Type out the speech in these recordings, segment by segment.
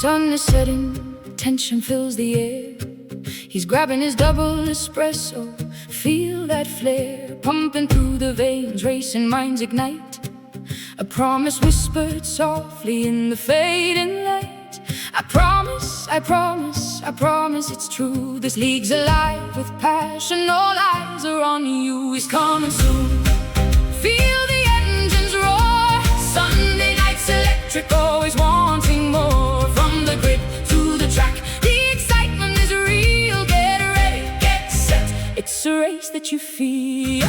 sun is setting, tension fills the air. He's grabbing his double espresso, feel that flare pumping through the veins, racing minds ignite. A promise whispered softly in the fading light. I promise, I promise, I promise it's true. This league's alive with passion, all eyes are on you. He's coming soon. Feel the engines roar. Sunday nights electric, always wanting more. From the grid to the track, the excitement is real. Get ready, get set, it's a race that you feel.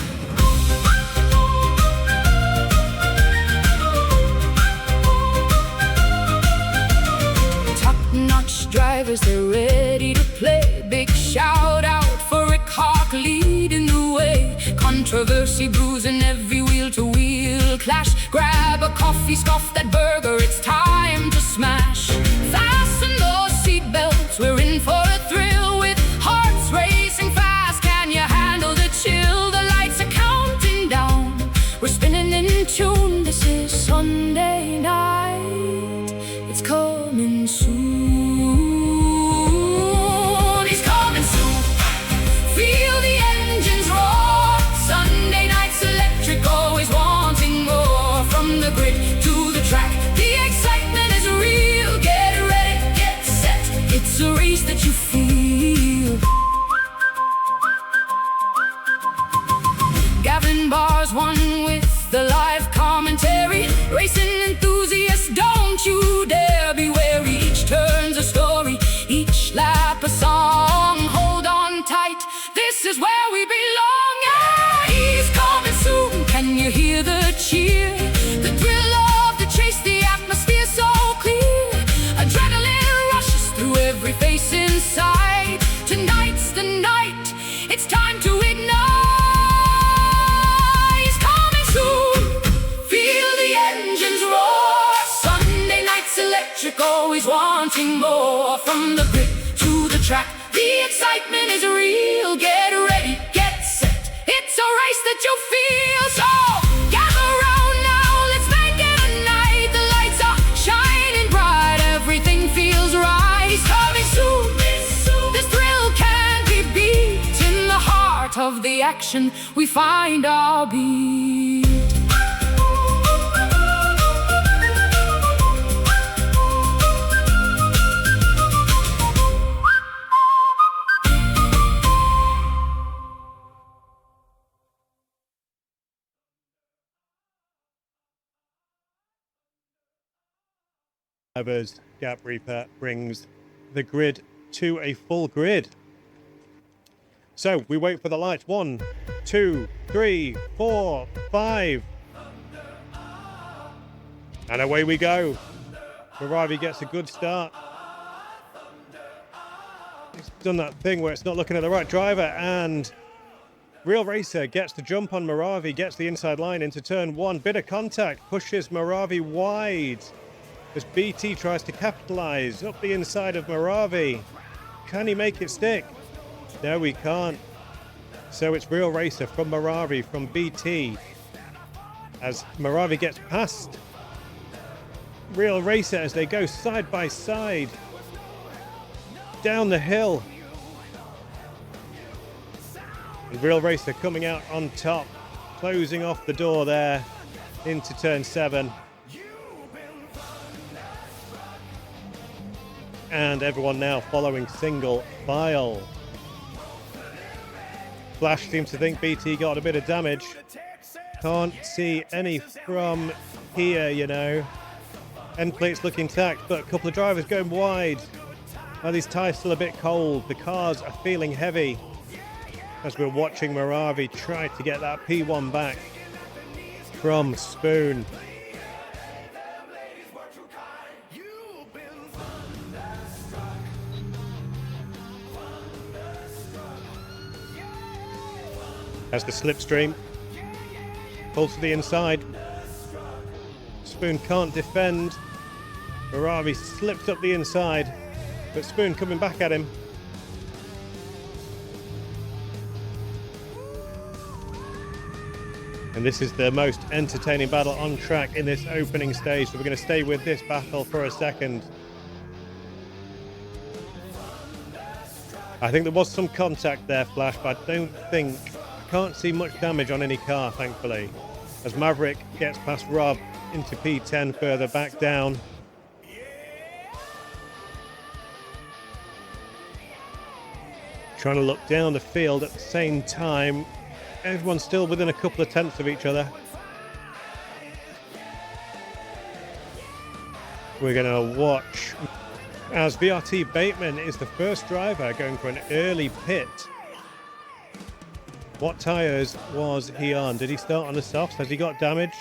Top-notch drivers, they're ready to play. Big shout out for Rick Hark leading the way. Controversy bruising every wheel-to-wheel clash. Grab a coffee, scoff that burger, it's time to smash. Fasten those seatbelts, we're in for a thrill. With hearts racing fast, can you handle the chill? The lights are counting down, we're spinning in tune. This is Sunday night, it's coming soon. He's coming soon. Feel the engines roar. Sunday nights electric, always wanting more. From the grid to the track, the excitement is real. Get ready, get set, it's a race that you feel. Gavin bars one with the live commentary. Racing enthusiasts, don't you dare be wary. Each turn's a story, each lap a song. Hold on tight, this is where we belong. Yeah, he's coming soon, can you hear the cheer? The thrill of the chase, the atmosphere so clear. Adrenaline rushes through every face inside. Tonight's the night, it's time to ignite. He's coming soon. Feel the engines roar. Sunday nights electric, always wanting more. From the grid to the track, the excitement is real. Get ready, get set, it's a race that you feel. So gather round now, let's make it a night. The lights are shining bright, everything feels right. He's coming soon. This thrill can't be beat. In the heart of the action, we find our beat. Gap Reaper brings the grid to a full grid. So we wait for the lights. 1, 2, 3, 4, 5. And away we go. Moravi gets a good start. He's done that thing where it's not looking at the right driver, and Real Racer gets the jump on Moravi, gets the inside line into turn 1. Bit of contact, pushes Moravi wide as BT tries to capitalize up the inside of Moravi. Can he make it stick? No, he can't. So it's Real Racer from Moravi from BT as Moravi gets past Real Racer as they go side by side down the hill. And Real Racer coming out on top, closing off the door there into turn 7. And everyone now following single file. Flash seems to think BT got a bit of damage. Can't see any from here, you know. End plate's looking tacked, but a couple of drivers going wide. Are these tyres still a bit cold? The cars are feeling heavy as we're watching Moravi try to get that P1 back from Spoon. As the slipstream pulls to the inside, Spoon can't defend. Moravi slips up the inside, but Spoon coming back at him. And this is the most entertaining battle on track in this opening stage, so we're going to stay with this battle for a second. I think there was some contact there, Flash, but I can't see much damage on any car, thankfully. As Maverick gets past Rob into P10 further back down. Trying to look down the field at the same time. Everyone's still within a couple of tenths of each other. We're going to watch as VRT Bateman is the first driver going for an early pit. What tyres was he on? Did he start on the softs? Has he got damage?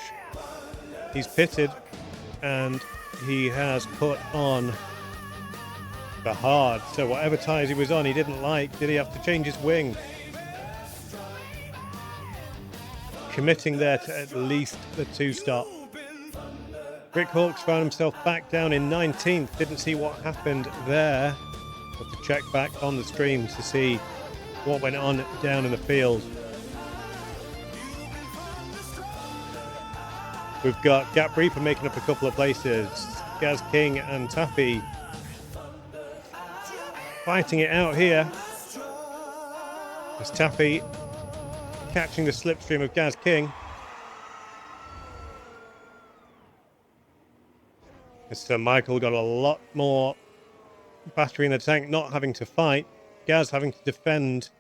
He's pitted and he has put on the hard. So whatever tyres he was on he didn't like. Did he have to change his wing? Committing there to at least the 2-stop. Rick Hawks found himself back down in 19th. Didn't see what happened there. Have to check back on the stream to see what went on down in the field. We've got Gap Reaper making up a couple of places. Gaz King and Taffy fighting it out here. As Taffy catching the slipstream of Gaz King. Mr. Michael got a lot more battery in the tank, not having to fight. Gaz having to defend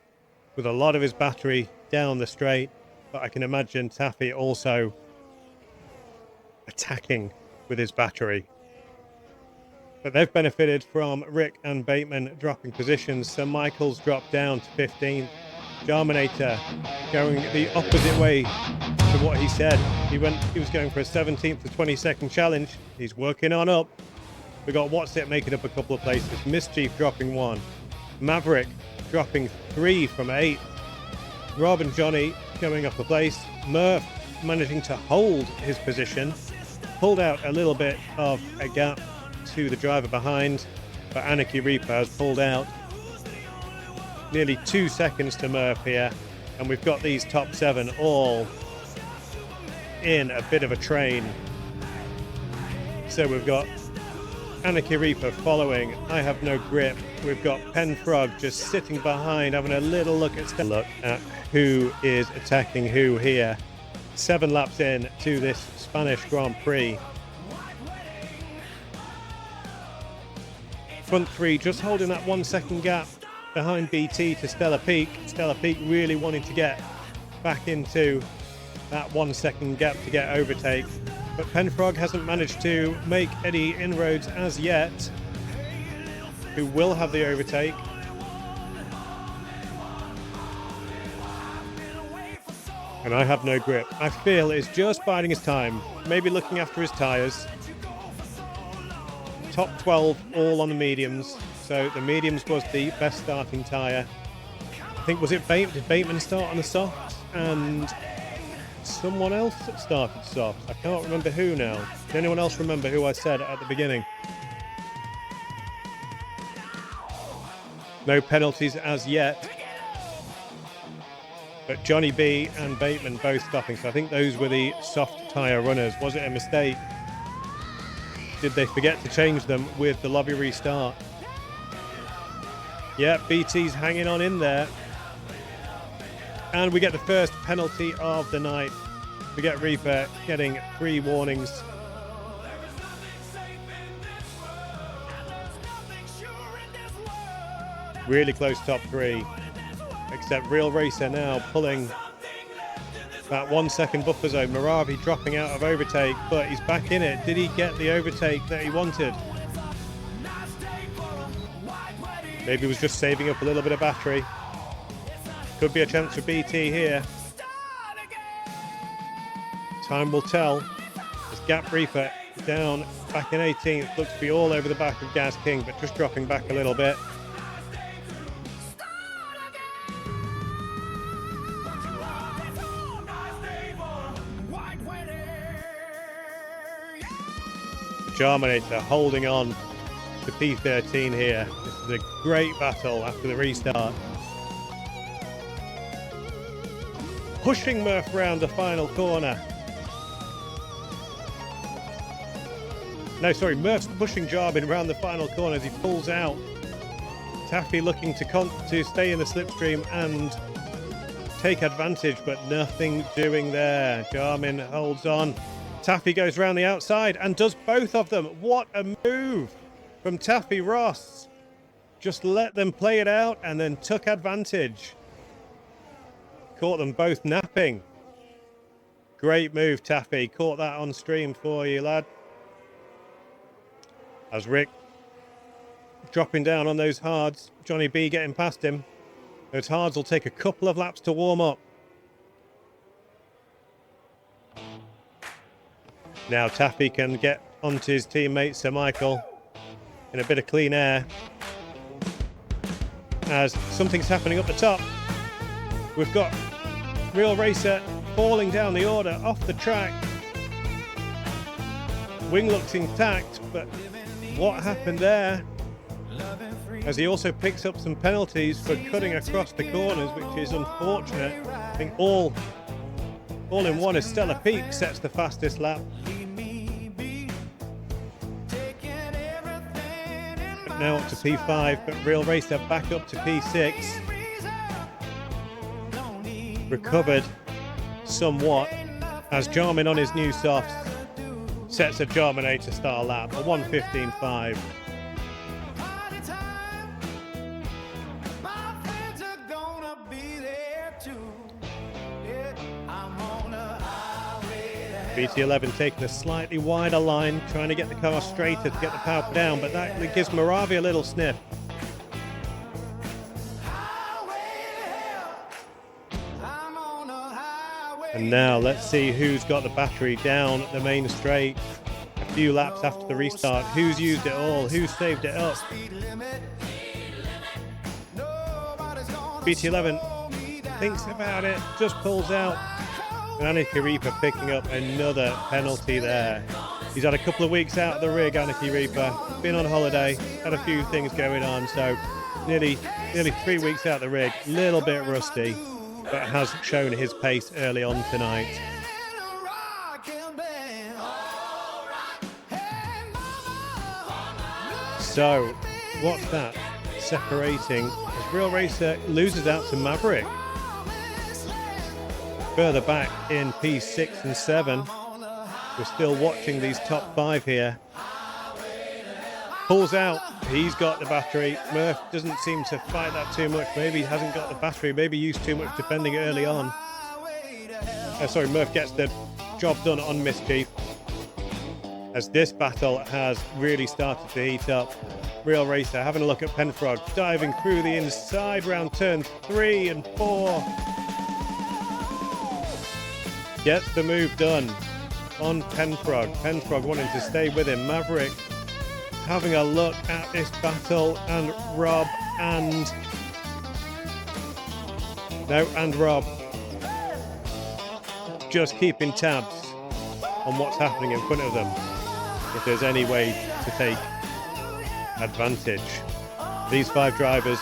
with a lot of his battery down the straight. But I can imagine Taffy also attacking with his battery. But they've benefited from Rick and Bateman dropping positions. So Michael's dropped down to 15th. Jarminator going the opposite way to what he said. He was going for a 17th to 22nd challenge. He's working on up. We got What's It making up a couple of places. Mischief dropping 1. Maverick dropping 3 from 8. Rob and Johnny going up a place. Murph managing to hold his position. Pulled out a little bit of a gap to the driver behind, but Anarchy Reaper has pulled out nearly 2 seconds to Murph here, and we've got these top 7 all in a bit of a train. So we've got Anarchy Reaper following I Have No Grip. We've got Penfrog just sitting behind, having a little look at who is attacking who here. 7 laps in to this Spanish Grand Prix. Front 3 just holding that 1 second gap behind BT to Stella Peak. Stella Peak really wanting to get back into that 1 second gap to get overtake. But Penfrog hasn't managed to make any inroads as yet. Who will have the overtake? And I Have No Grip. I feel is just biding his time, maybe looking after his tyres. Top 12 all on the mediums, so the mediums was the best starting tyre. I think, was it did Bateman start on the softs and someone else that started softs? I can't remember who now. Does anyone else remember who I said at the beginning? No penalties as yet. But Johnny B and Bateman both stopping, so I think those were the soft tyre runners. Was it a mistake? Did they forget to change them with the lobby restart? Yeah, BT's hanging on in there. And we get the first penalty of the night. We get Reaper getting 3 warnings. Really close top 3. Except Real Racer now pulling that 1 second buffer zone. Moravi dropping out of overtake, but he's back in it. Did he get the overtake that he wanted? Maybe he was just saving up a little bit of battery. Could be a chance for BT here. Time will tell. As Gap Reaper down back in 18th. Looks to be all over the back of Gaz King, but just dropping back a little bit. Jarminator holding on to P13 here. This is a great battle after the restart. Pushing Murph round the final corner. No, sorry, Murph's pushing Jarbin round the final corner as he pulls out Taffy looking to stay in the slipstream and take advantage, but nothing doing there. Jarmin holds on. Taffy goes round the outside and does both of them. What a move from Taffy Ross. Just let them play it out and then took advantage. Caught them both napping. Great move, Taffy. Caught that on stream for you, lad. As Rick dropping down on those hards. Johnny B getting past him. Those hards will take a couple of laps to warm up. Now Taffy can get onto his teammate Sir Michael in a bit of clean air. As something's happening up the top. We've got Real Racer falling down the order off the track. Wing looks intact, but what happened there? As he also picks up some penalties for cutting across the corners, which is unfortunate. I think all in one is Stella Peak sets the fastest lap. But now up to P5, but Real Racer back up to P6. Recovered somewhat as Jarmin on his new softs sets a Jarminator style lap, a 1:15.5. BT11 taking a slightly wider line, trying to get the car straighter to get the power down, but that gives Moravi a little sniff. And now let's see who's got the battery down the main straight. A few laps after the restart. Who's used it all? Who's saved it up? BT11 thinks about it, just pulls out. And Anarchy Reaper picking up another penalty there. He's had a couple of weeks out of the rig, Anarchy Reaper. Been on holiday, had a few things going on, so nearly 3 weeks out of the rig. Little bit rusty, but has shown his pace early on tonight. So, what's that? Separating as Real Racer loses out to Maverick. Further back in P6 and 7. We're still watching these top 5 here. Pulls out. He's got the battery. Murph doesn't seem to fight that too much. Maybe he hasn't got the battery. Maybe used too much defending early on. Sorry, Murph gets the job done on Mischief. As this battle has really started to heat up. Real Racer having a look at Penfrog. Diving through the inside round turns 3 and 4. Gets the move done on Penfrog. Penfrog wanting to stay with him. Maverick having a look at this battle, and Rob and Rob just keeping tabs on what's happening in front of them, if there's any way to take advantage. These 5 drivers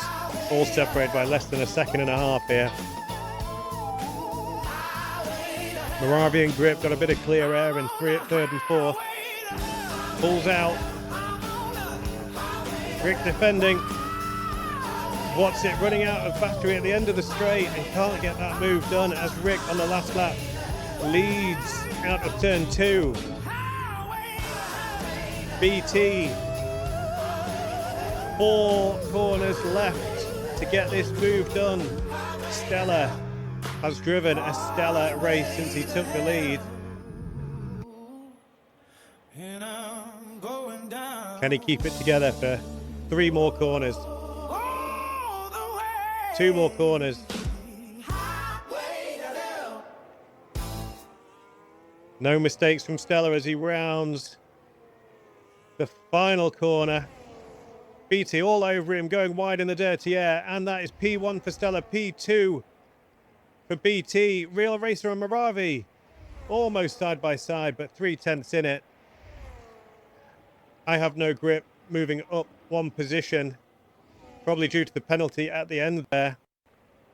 all separated by less than a second and a half here. Moravi and Grip got a bit of clear air in third and fourth. Pulls out. Rick defending. What's it running out of battery at the end of the straight and can't get that move done as Rick on the last lap leads out of turn 2. BT 4 corners left to get this move done. Stella has driven a stellar race since he took the lead. Can he keep it together for 3 more corners? 2 more corners. No mistakes from Stella as he rounds the final corner. BT all over him, going wide in the dirty air, and that is P1 for Stella, P2 for BT. Real Racer and Moravi almost side by side, but 3/10 in it. I have no grip, moving up 1 position, probably due to the penalty at the end there.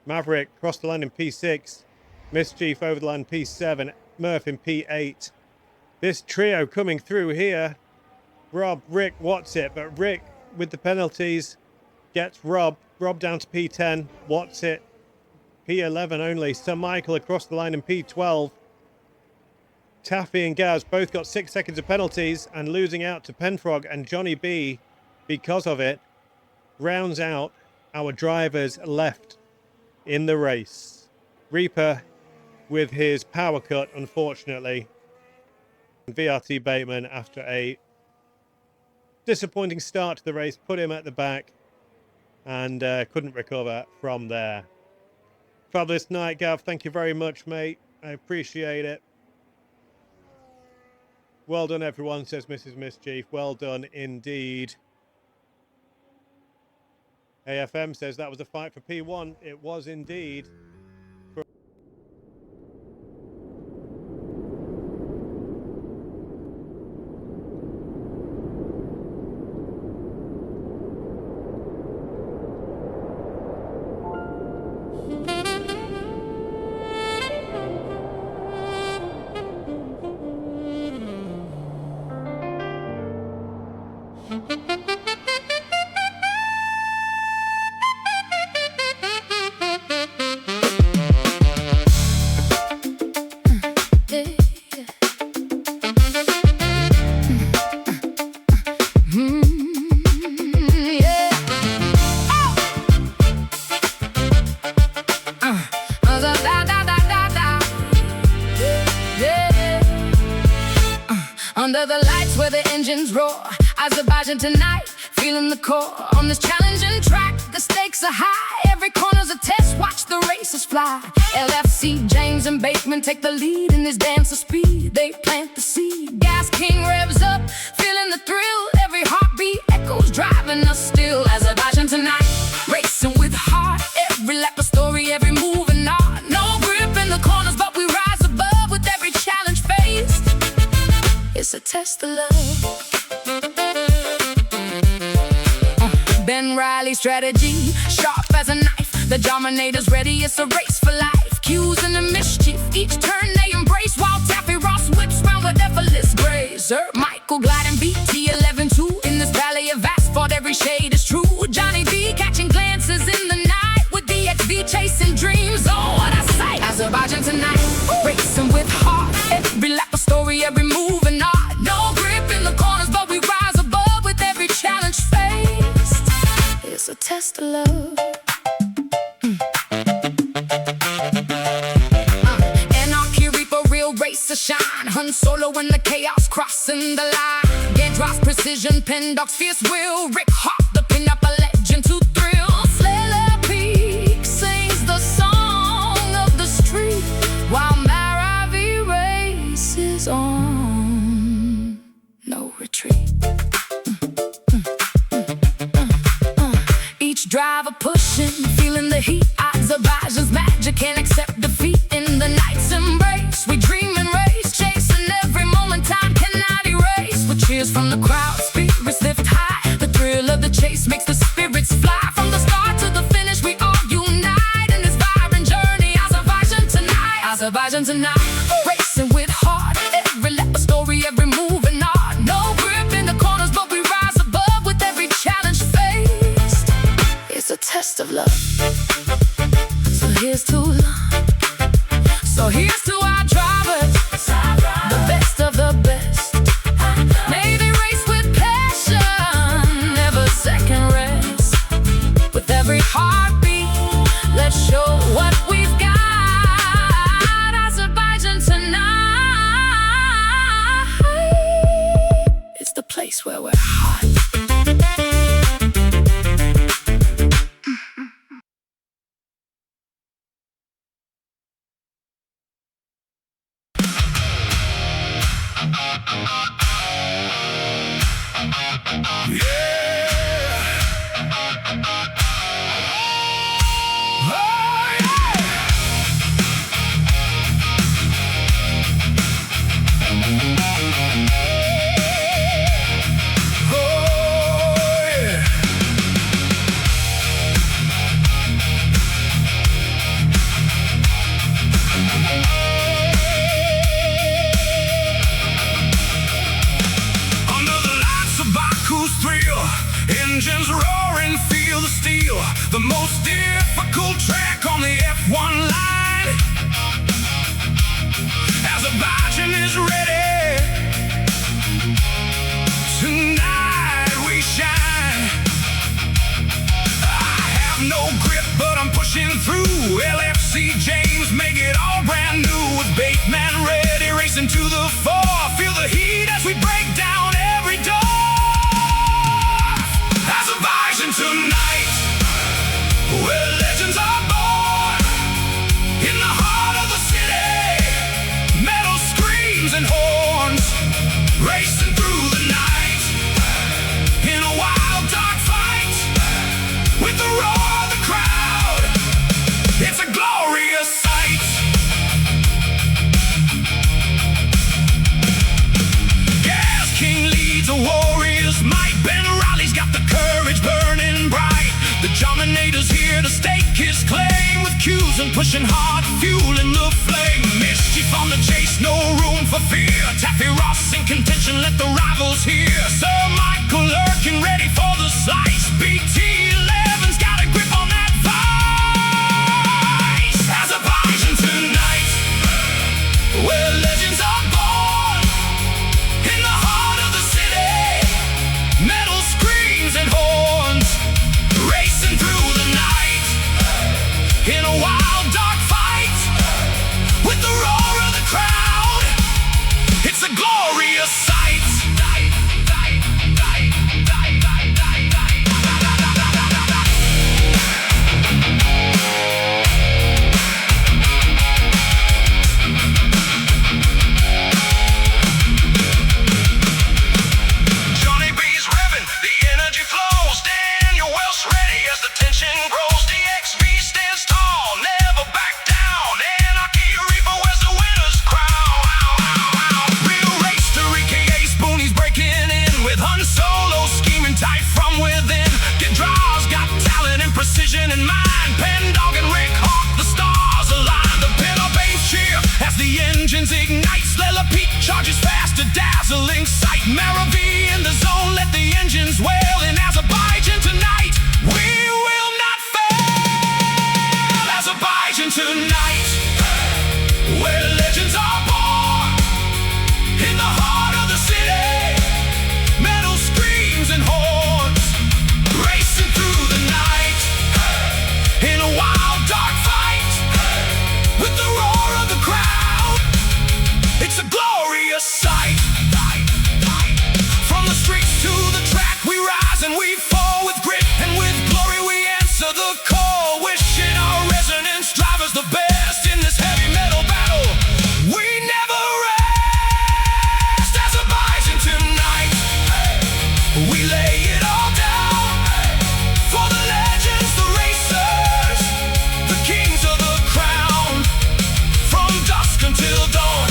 Maverick crossed the line in P6, Mischief over the line P7, Murph in P8. This trio coming through here. Rob, Rick, what's it? But Rick with the penalties Gets Rob down to P10. What's it? P11 only. Sir Michael across the line in P12. Taffy and Gaz both got 6 seconds of penalties, and losing out to Penfrog and Johnny B because of it rounds out our drivers left in the race. Reaper with his power cut, unfortunately. VRT Bateman, after a disappointing start to the race, put him at the back and couldn't recover from there. Fabulous night, Gav. Thank you very much, mate. I appreciate it. Well done, everyone, says Mrs. Mischief. Well done indeed. AFM says that was a fight for P1. It was indeed. Under the lights where the engines roar, Azerbaijan tonight, feeling the core. On this challenging track, the stakes are high. Every corner's a test, watch the racers fly. LFC, James and Bateman take the lead in this dance of speed. They plant the seed. Gas King revs up, feeling the thrill. Every heartbeat echoes, driving us still. Azerbaijan tonight, racing with heart. Every lap a story, every move an art. No grip in the corners, but we rise above with every challenge faced. It's a test of love. Ben Riley strategy, sharp as a knife. The Dominator's ready, it's a race for life. Cues in the mischief, each turn they embrace. While Taffy Ross whips round with effortless grace. Sir Michael gliding BT11-2 in this valley of asphalt, every shade is true. Johnny B catching glances in the night with DXV chasing dreams. Oh, what I say! Azerbaijan tonight, racing with heart. Every lap a story, every move an art. No grip in the corners, but we rise above with every challenge faced. It's a test of love. Anarchy, Reaper, real racer shine. Han Solo in the chaos, crossing the line. Gedros, precision, Pendox, fierce will. Rick Hawk, the pin-up, a legend to thrill. Slayer Peak sings the song of the street, while Maravi races on. No retreat. Each driver pushing, feeling the heat. Azerbaijan's magic can't accept defeat. In the night's embrace, we dream and race, chasing every moment time cannot erase. With cheers from the crowd, spirits lift high. The thrill of the chase makes the spirits fly. From the start to the finish, we all unite in this vibrant journey. Azerbaijan tonight, Azerbaijan tonight, racing with heart. Every lap a story, every move an art. No grip in the corners, but we rise above with every challenge faced. It's a test of love. So here's to love. So here's to our drivers, the best of the best. May they race with passion, never second rest. With every heartbeat, let's show what we've got. Azerbaijan tonight, it's the place where we're hot. Engines roaring, feel the steel. the most difficult track on the F1 line. Azerbaijan is ready. Tonight we shine. I have no grip, but I'm pushing through. LFC James make it all brand new. With Bateman ready, racing to the fore. Feel the heat as we break down every door. Azerbaijan tonight, where legends are born. In the heart of the city, metal screams and horns, racing through the night. In a wild dark fight, with the roar of the crowd, it's a glorious sight. Gas King leads a warrior's might. Ben Riley's got the courage burning bright. The Dominator's here to stake his claim, with cues and pushing hard, fueling the flame. Mischief on the chase, no room for fear. Taffy Ross in contention, let the rivals hear. Sir Michael Lurkin ready for the slice. BT11's got a grip on that vice. Azerbaijan tonight, where legends are born. In the heart of the city, metal screams and horns, racing through the night. In a wild dark fight, with the roar of the crowd, it's a glorious sight. Johnny B's revving, the energy flows. Daniel Welsh ready as the tension grows. DXB stands tall, never back down. Anarchy Reaper wears the winner's crown. Real race to aka Spoonie's breaking in, with Han Solo scheming tight from within. Draws got talent and precision in mind. Pendog and Rick Hawk, the stars align. The Pillar Bass cheer as the engines ignite. Slella Pete charges fast, a dazzling sight. Maravi in the zone, let the engines wail. In Azerbaijan tonight, we will not fail. Azerbaijan tonight, where legends are born. In the heart of the city, metal screams and horns, racing through the night. In a wild dark fight, with the roar of the crowd, it's a glorious sight. From the streets to the track, we rise and we fall. With grit and with glory we answer the call. Wishing our Rezonance drivers the best in this heavy metal battle. We never rest. Azerbaijan tonight, we lay it all down. For the legends, the racers, the kings of the crown. From dusk until dawn,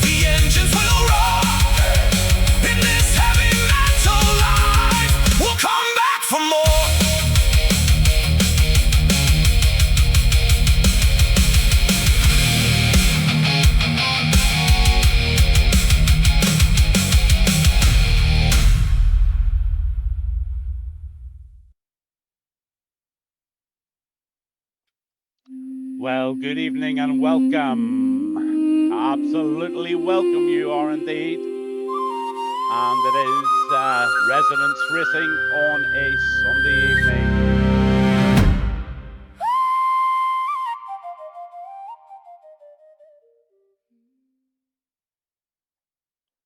the engines will roar. In this heavy metal life, we'll come back for more. Well, good evening and welcome. Absolutely welcome you are indeed. And it is Rezonance Racing on a Sunday evening.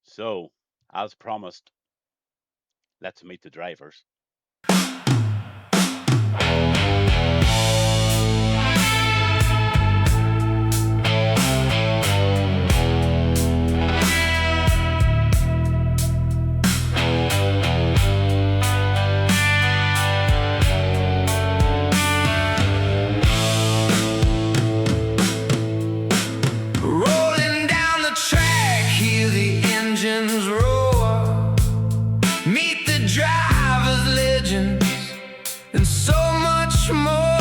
So, as promised, let's meet the drivers. Rolling down the track, hear the engines roar. Meet the drivers, legends, and so much more.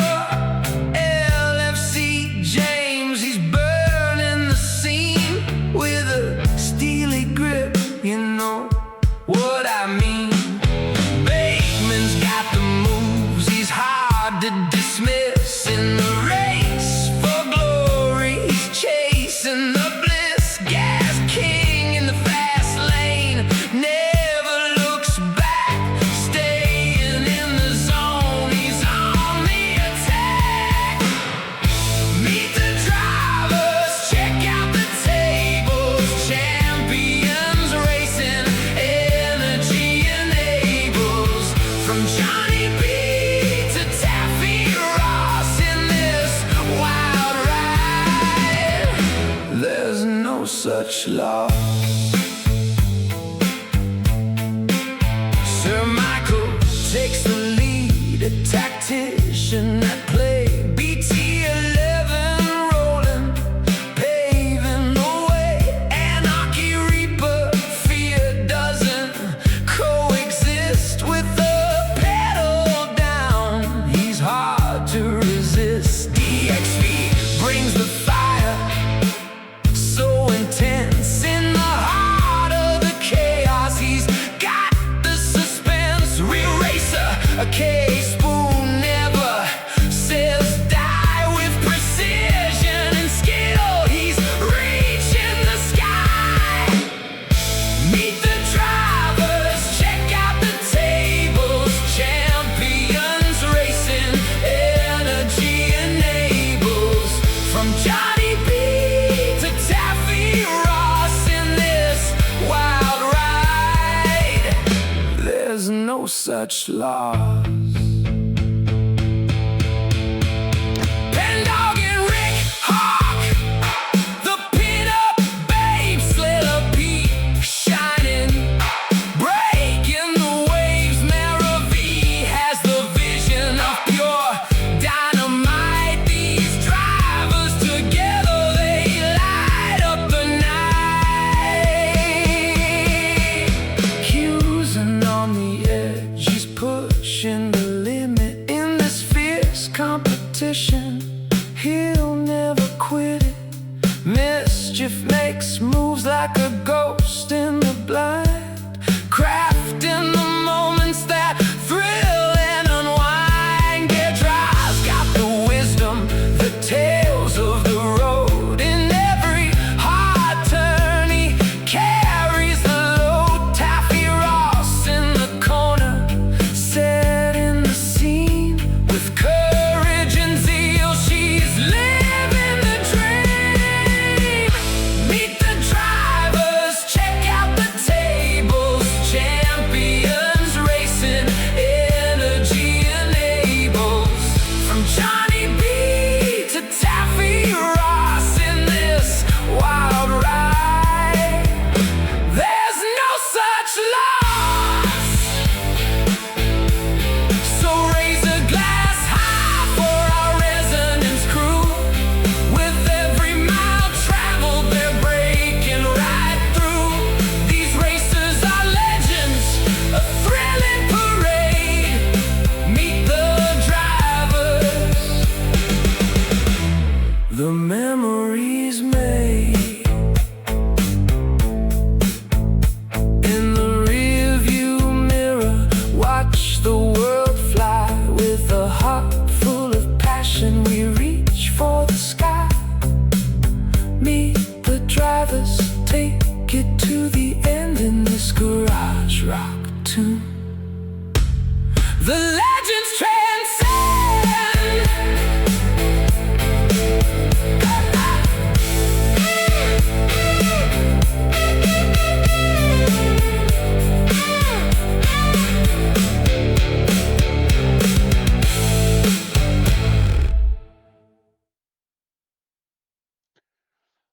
LFC James, he's burning the scene with a steely grip, you know what I mean. Bateman's got the moves, he's hot. such loss. Sir Michael takes the lead, a tactician at play. BT-11 rolling, paving the way. Anarchy Reaper, fear doesn't coexist with the pedal down. He's hard to resist. DXV brings the fire, so intense in the heart of the chaos. He's got the suspense. Real racer, a K-spoon never says die. With precision and skill, he's reaching the sky. Meet the drivers, check out the tables. Champions racing, energy enables. From Johnny B to Taffy Ross in this wild ride, there's no such loss. Pendog and Rick Hawk, the pin-up babe, Slater Pete shining, breaking the waves. Mara V has the vision of pure dynamite. These drivers together, they light up the night. Cruising on the edge, he's pushing the limit in this fierce competition. He'll never quit it. Mischief makes moves like a ghost in the blind, crafting the moments that thrill and unwind. Gear drives got the wisdom, the tales of the road. In every hard turn, he carries the load. Taffy Ross in the corner, setting the scene with courage and zeal. She's living the dream. Meet the drivers, check out the tables. Champions racing, energy enables. From Johnny B to Taffy Ross in this wild ride, there's no such loss. So raise a glass high for our Rezonance crew. With every mile traveled, they're breaking right through. These racers are legends, a thrilling parade. Meet the drivers, the memories made. In the rearview mirror, watch the world fly. With a heart full of passion, we reach for the sky. Meet the drivers, take it to the end in this garage rock tune. The legends transcend.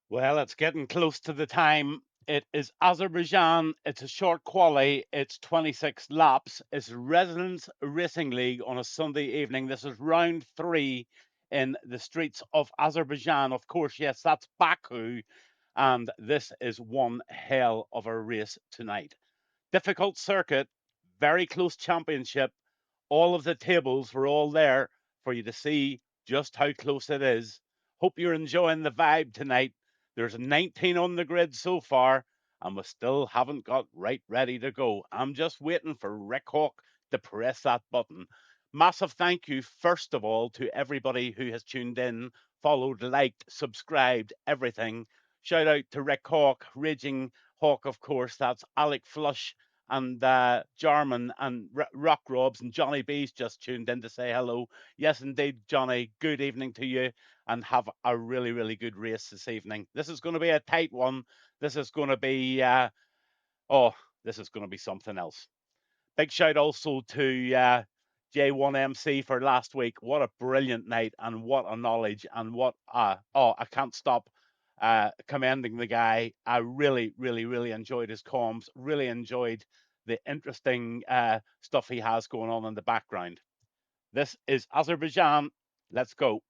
Well, it's getting close to the time. It is Azerbaijan. It's a short quali. It's 26 laps. It's Resonance Racing League on a Sunday evening. This is round 3 in the streets of Azerbaijan. Of course, yes, that's Baku. And this is one hell of a race tonight. Difficult circuit, very close championship. All of the tables were all there for you to see just how close it is. Hope you're enjoying the vibe tonight. There's 19 on the grid so far, and we still haven't got right ready to go. I'm just waiting for Rick Hawk to press that button. Massive thank you, first of all, to everybody who has tuned in, followed, liked, subscribed, everything. Shout out to Rick Hawk, Raging Hawk, of course. That's Alec Flush and Jarman and Rock Robs and Johnny B's just tuned in to say hello. Yes, indeed, Johnny. Good evening to you, and have a really, really good race this evening. This is going to be a tight one. This is going to be this is going to be something else. Big shout also to J1 MC for last week. What a brilliant night, and what a knowledge, and what I can't stop commending the guy. I really, really, really enjoyed his comms, really enjoyed the interesting stuff he has going on in the background. This is Azerbaijan. Let's go.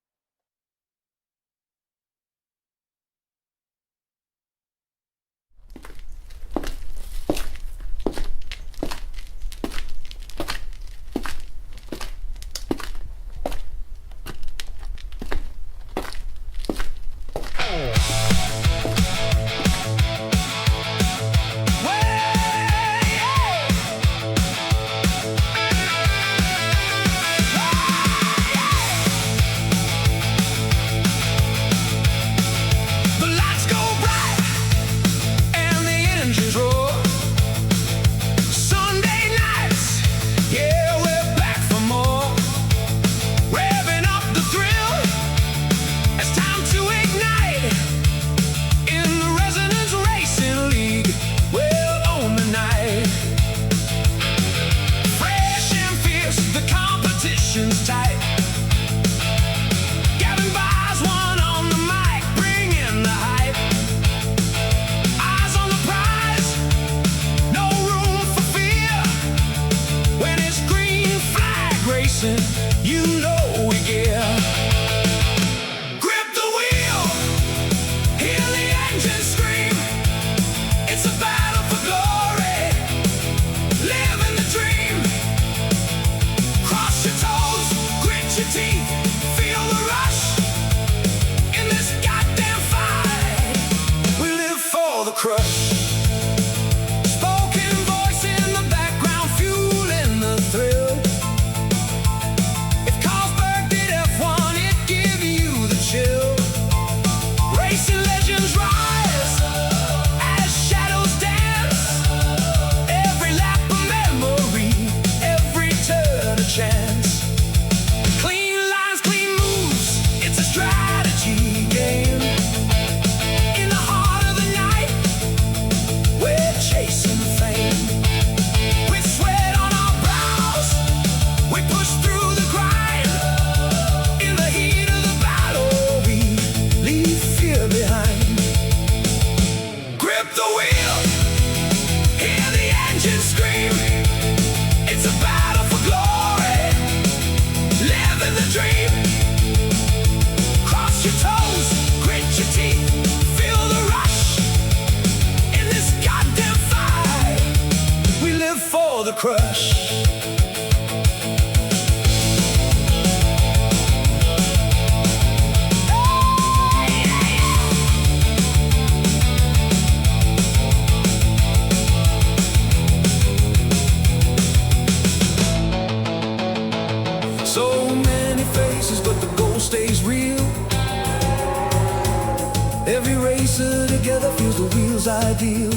Ideal.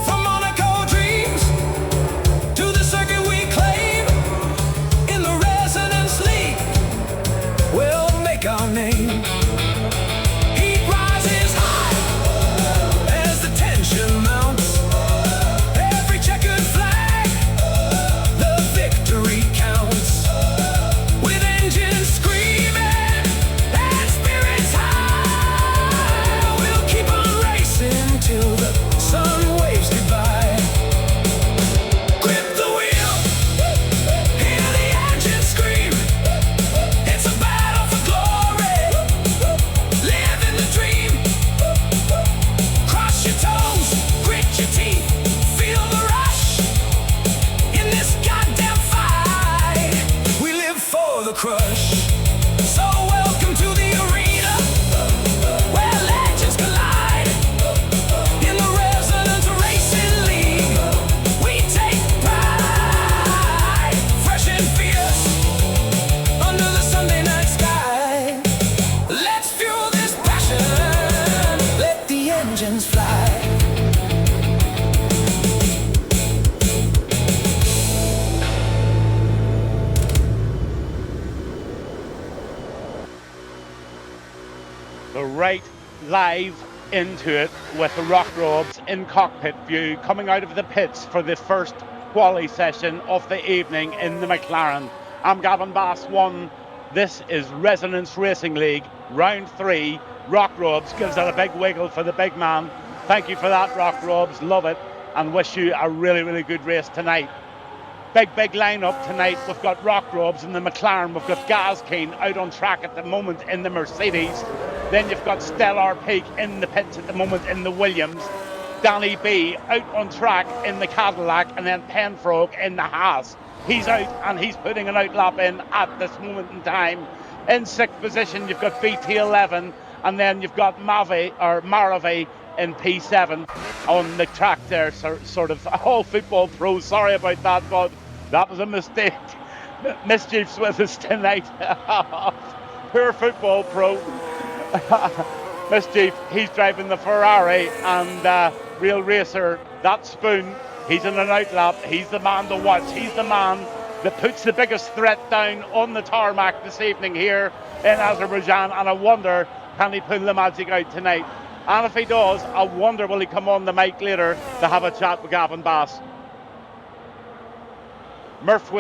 From Monaco dreams to the circuit we claim in the Rezonance League, we'll make our name. Heat rises high as the tension mounts. Every checkered flag, the victory counts. With engines screaming and spirits high, we'll keep on racing till the sun waves goodbye. Grip the wheel, hear the engine scream. It's a battle for glory. Live in the dream. Cross your toes, grit your teeth, feel the rush. In this goddamn fight, we live for the crush. So welcome to the arena, where legends collide. In the Rezonance Racing League, we take pride. Fresh and fierce, under the Sunday night sky. Let's fuel this passion, let the engines fly. The right live into it with the Rock Robs in cockpit view coming out of the pits for the first quali session of the evening in the McLaren. I'm Gavin Bass 1. This is Rezonance Racing League. round 3. Rock Robs gives it a big wiggle for the big man. Thank you for that, Rock Robs. Love it, and wish you a really, really good race tonight. Big lineup tonight. We've got Rock Robs in the McLaren. We've got Gaz Keen out on track at the moment in the Mercedes. Then you've got Stellar Peak in the pits at the moment in the Williams. Danny B out on track in the Cadillac, and then Penfrog in the Haas. He's out and he's putting an outlap in at this moment in time. In 6th position, you've got BT11, and then you've got Maravi in P7 on the track there. Sort of all football pros. Sorry about that, but that was a mistake. Mischief's with us tonight. Poor football pro. Mischief, he's driving the Ferrari, and Real Racer, that Spoon, he's in an outlap. He's the man to watch. He's the man that puts the biggest threat down on the tarmac this evening here in Azerbaijan, and I wonder, can he pull the magic out tonight? And if he does, I wonder, will he come on the mic later to have a chat with Gavin Bass? Murph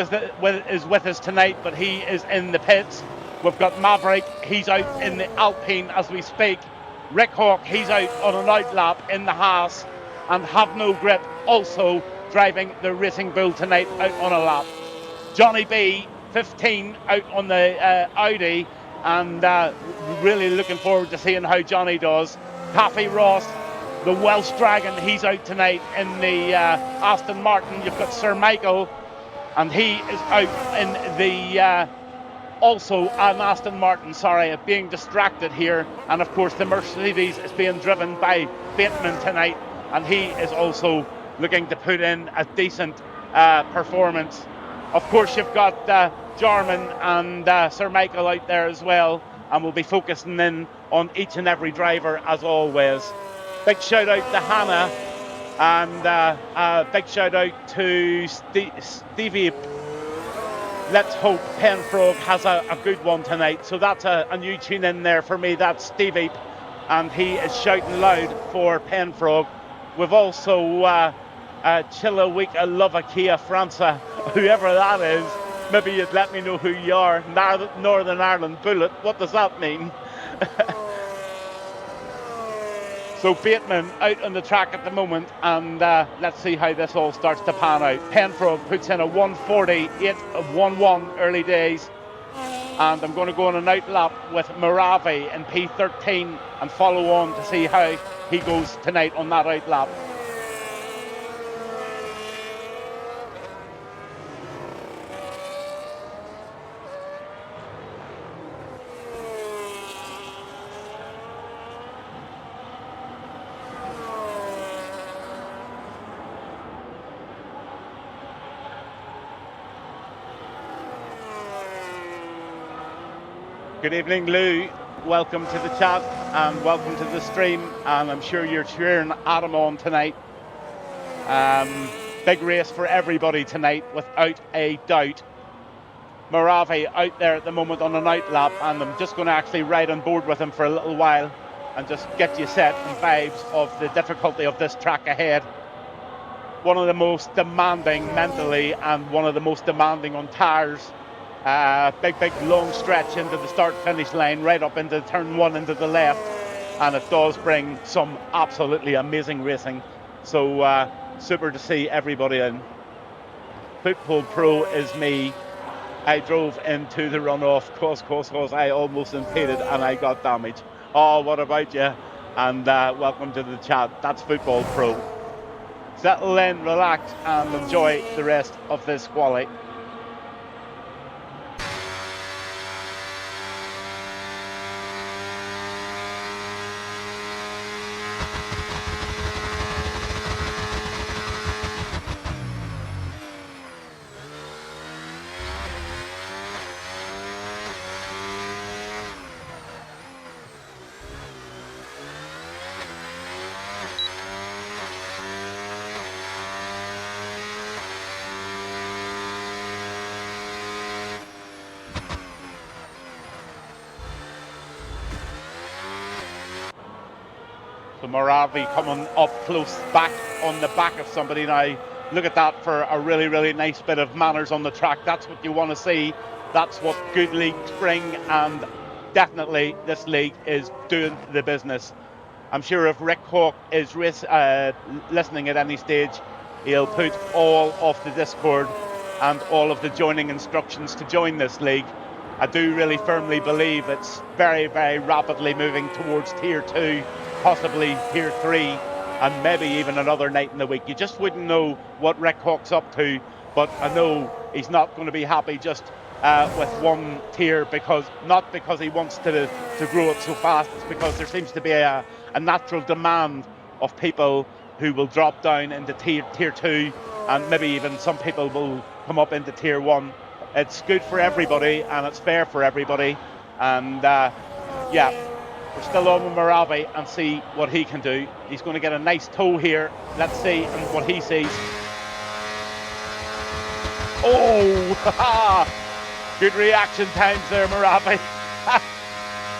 is with us tonight, but he is in the pits. We've got Maverick, he's out in the Alpine as we speak. Rick Hawk, he's out on an outlap in the Haas. And Have No Grip also driving the Racing Bull tonight out on a lap. Johnny B, 15, out on the Audi, and really looking forward to seeing how Johnny does. Taffy Ross, the Welsh Dragon, he's out tonight in the Aston Martin. You've got Sir Michael, and he is out in the also an Aston Martin, sorry, being distracted here. And of course the Mercedes is being driven by Bateman tonight, and he is also looking to put in a decent performance. Of course you've got Jarman and Sir Michael out there as well, and we'll be focusing in on each and every driver as always. Big shout out to Hannah, and big shout out to Stevie. Let's hope Penfrog has a good one tonight. So that's a new tune in there for me. That's Stevie, and he is shouting loud for Penfrog. We've also Chilawika Lovakia Franca, whoever that is. Maybe you'd let me know who you are. Northern Ireland Bullet, what does that mean? So Bateman out on the track at the moment, and let's see how this all starts to pan out. Penfrog puts in a 1:48.11 early days, and I'm going to go on an outlap with Maravi in P13 and follow on to see how he goes tonight on that outlap. Good evening, Lou. Welcome to the chat and welcome to the stream, and I'm sure you're cheering Adam on tonight. Big race for everybody tonight, without a doubt. Maravi out there at the moment on an outlap, and I'm just going to actually ride on board with him for a little while and just get you set and vibes of the difficulty of this track ahead. One of the most demanding mentally, and one of the most demanding on tyres. Big long stretch into the start finish line, right up into turn 1 into the left, and it does bring some absolutely amazing racing. So super to see everybody in. Football Pro is me. I drove into the runoff cause I almost impeded and I got damaged. Oh, what about you? And welcome to the chat. That's Football Pro. Settle in, relax, and enjoy the rest of this quali. Moravi coming up close, back on the back of somebody now. Look at that for a really nice bit of manners on the track. That's what you want to see. That's what good leagues bring, and definitely this league is doing the business. I'm sure if Rick Hawk is listening at any stage, he'll put all of the Discord and all of the joining instructions to join this league. I do really firmly believe it's very, very rapidly moving towards Tier 2, possibly Tier 3, and maybe even another night in the week. You just wouldn't know what Rick Hawk's up to, but I know he's not going to be happy just with one tier, not because he wants to grow it so fast. It's because there seems to be a natural demand of people who will drop down into tier 2, and maybe even some people will come up into Tier 1. It's good for everybody and it's fair for everybody, and yeah, we're still on with Moravi and see what he can do. He's going to get a nice toe here. Let's see and what he sees. Oh, good reaction times there, Moravi.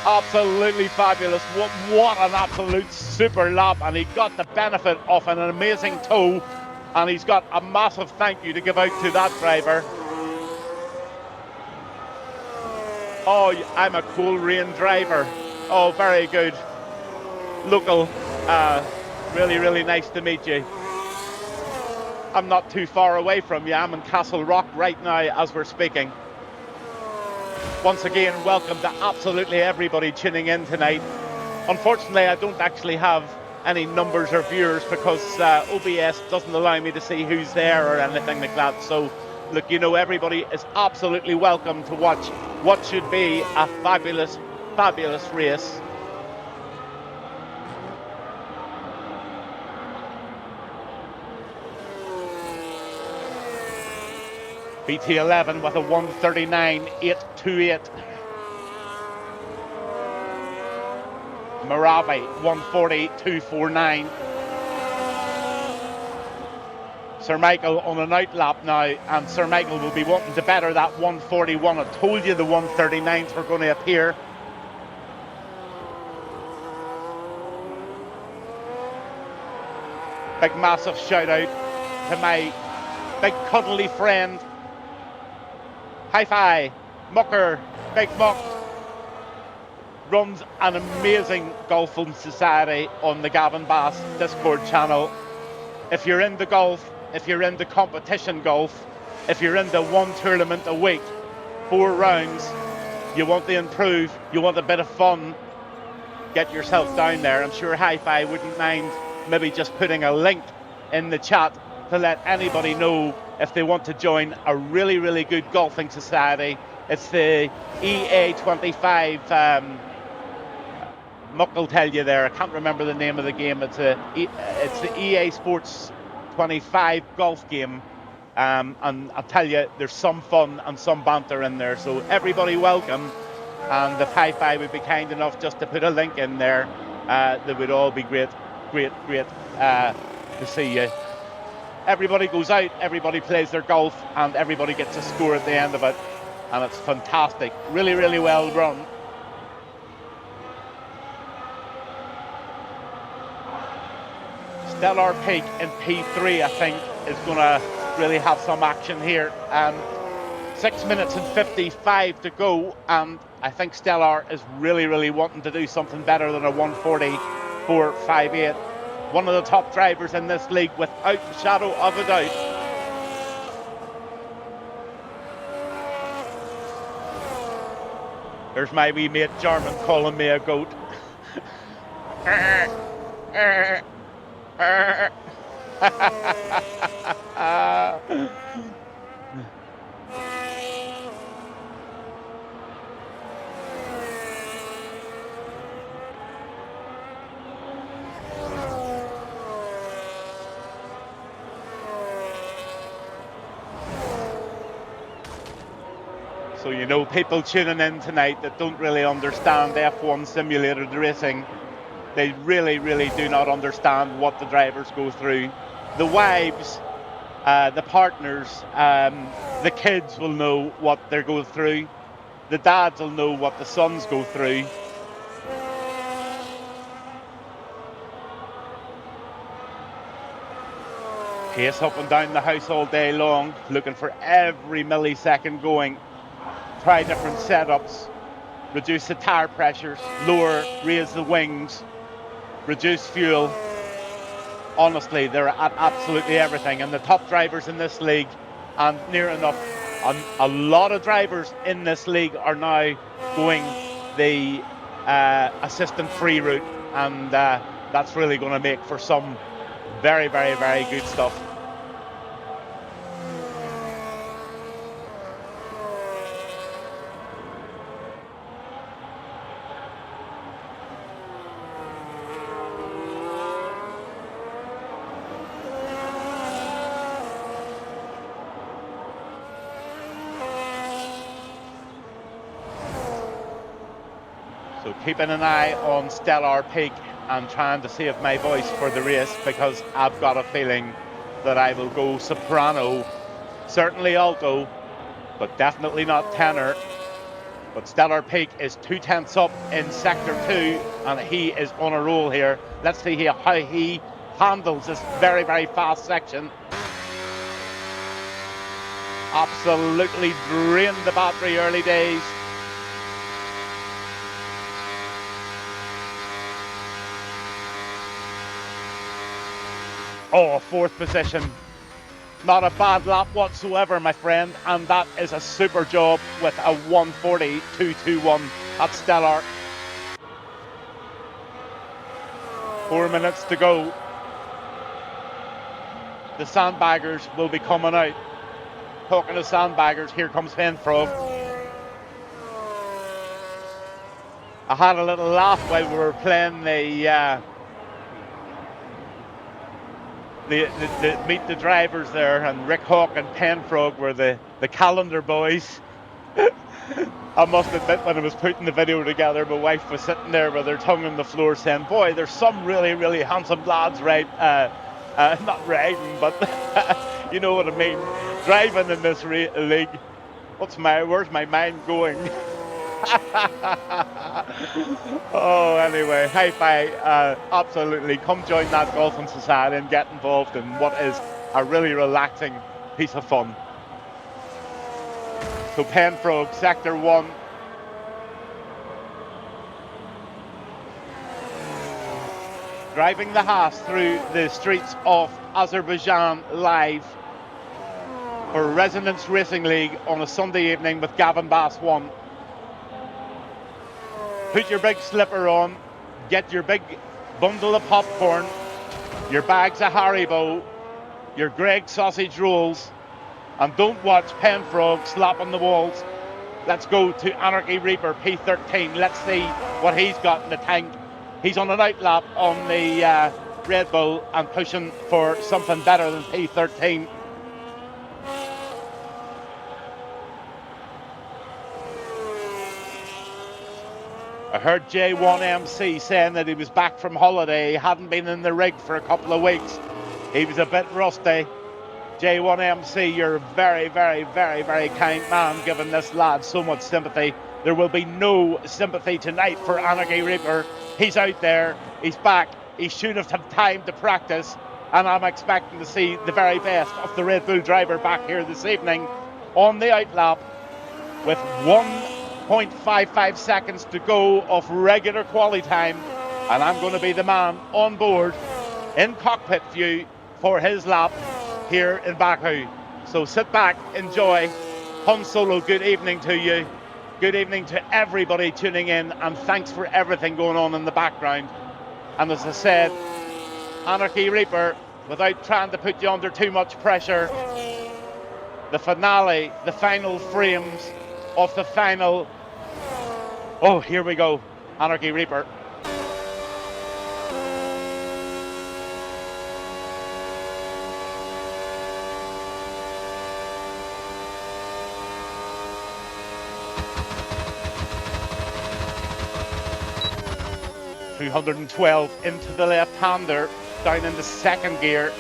Absolutely fabulous. What an absolute super lap, and he got the benefit of an amazing toe, and he's got a massive thank you to give out to that driver. Oh, I'm a Cool Rain driver. Oh, very good. Local. Really, really nice to meet you. I'm not too far away from you. I'm in Castle Rock right now as we're speaking. Once again, welcome to absolutely everybody tuning in tonight. Unfortunately, I don't actually have any numbers or viewers because OBS doesn't allow me to see who's there or anything like that. So, look, you know, everybody is absolutely welcome to watch what should be a fabulous, fabulous race. BT11 with a 1:39.828. Moravi 1:40.249. Sir Michael on an outlap now, and Sir Michael will be wanting to better that 1:41. I told you the 1:39s were going to appear. Big massive shout out to my big cuddly friend. Hi-Fi, Mucker, Big Muck, runs an amazing golfing society on the Gavin Bass Discord channel. If you're into golf, if you're into competition golf, if you're into one tournament a week, 4 rounds, you want to improve, you want a bit of fun, get yourself down there. I'm sure Hi-Fi wouldn't mind maybe just putting a link in the chat to let anybody know if they want to join a really, really good golfing society. It's the EA25, Muck will tell you there, I can't remember the name of the game. It's the EA Sports 25 golf game. And I'll tell you, there's some fun and some banter in there. So everybody welcome. And if Hi-Fi would be kind enough just to put a link in there, they would all be great to see you. Everybody goes out, everybody plays their golf, and everybody gets a score at the end of it. And it's fantastic. Really, really well run. Stellar Peak in P3, I think, is going to really have some action here. 6 minutes and 55 to go, and I think Stellar is really, really wanting to do something better than a 1:44.58. One of the top drivers in this league, without a shadow of a doubt. There's my wee mate Jarman calling me a goat. So, you know, people tuning in tonight that don't really understand F1 simulated racing, they really, really do not understand what the drivers go through. The wives, the partners, the kids will know what they're going through. The dads will know what the sons go through. Pace up and down the house all day long, looking for every millisecond going. Try different setups, reduce the tire pressures, raise the wings, reduce fuel. Honestly, they're at absolutely everything. And the top drivers in this league, and near enough, a lot of drivers in this league are now going the assistant free route. And that's really going to make for some very, very, very good stuff. So keeping an eye on Stellar Peak and trying to save my voice for the race, because I've got a feeling that I will go soprano, certainly alto, but definitely not tenor. But Stellar Peak is 2/10 up in sector 2, and he is on a roll here. Let's see how he handles this very, very fast section. Absolutely drained the battery early days. Oh, 4th position. Not a bad lap whatsoever, my friend. And that is a super job with a 1:40.221 at Stellar. 4 minutes to go. The sandbaggers will be coming out. Talking to sandbaggers, here comes Penfrog. I had a little laugh while we were playing the meet the drivers there, and Rick Hawk and Penfrog were the calendar boys. I must admit, when I was putting the video together, my wife was sitting there with her tongue on the floor saying, boy, there's some really, really handsome lads, right? Not riding, but you know what I mean, driving in this league. Where's my mind going? Oh, anyway, hi-fi, absolutely. Come join that golfing society and get involved in what is a really relaxing piece of fun. So Penfrog, sector 1. Driving the Haas through the streets of Azerbaijan live for Rezonance Racing League on a Sunday evening with Gavin Bass 1. Put your big slipper on, get your big bundle of popcorn, your bags of Haribo, your Greg sausage rolls, and don't watch Penfrog slapping the walls. Let's go to Anarchy Reaper P13. Let's see what he's got in the tank. He's on an outlap on the Red Bull and pushing for something better than P13. I heard J1 MC saying that he was back from holiday. He hadn't been in the rig for a couple of weeks. He was a bit rusty. J1 MC, you're a very, very, very, very kind man, giving this lad so much sympathy. There will be no sympathy tonight for Anarchy Reaper. He's out there, he's back, he should have had time to practice, and I'm expecting to see the very best of the Red Bull driver back here this evening on the outlap with 1.55 seconds to go of regular quali time, and I'm going to be the man on board in cockpit view for his lap here in Baku. So sit back, enjoy. Han Solo, good evening to you. Good evening to everybody tuning in, and thanks for everything going on in the background. And as I said, Anarchy Reaper, without trying to put you under too much pressure, the finale, the final frames of the final. Oh, here we go, Anarchy Reaper. .212 into the left-hander, down in the second gear.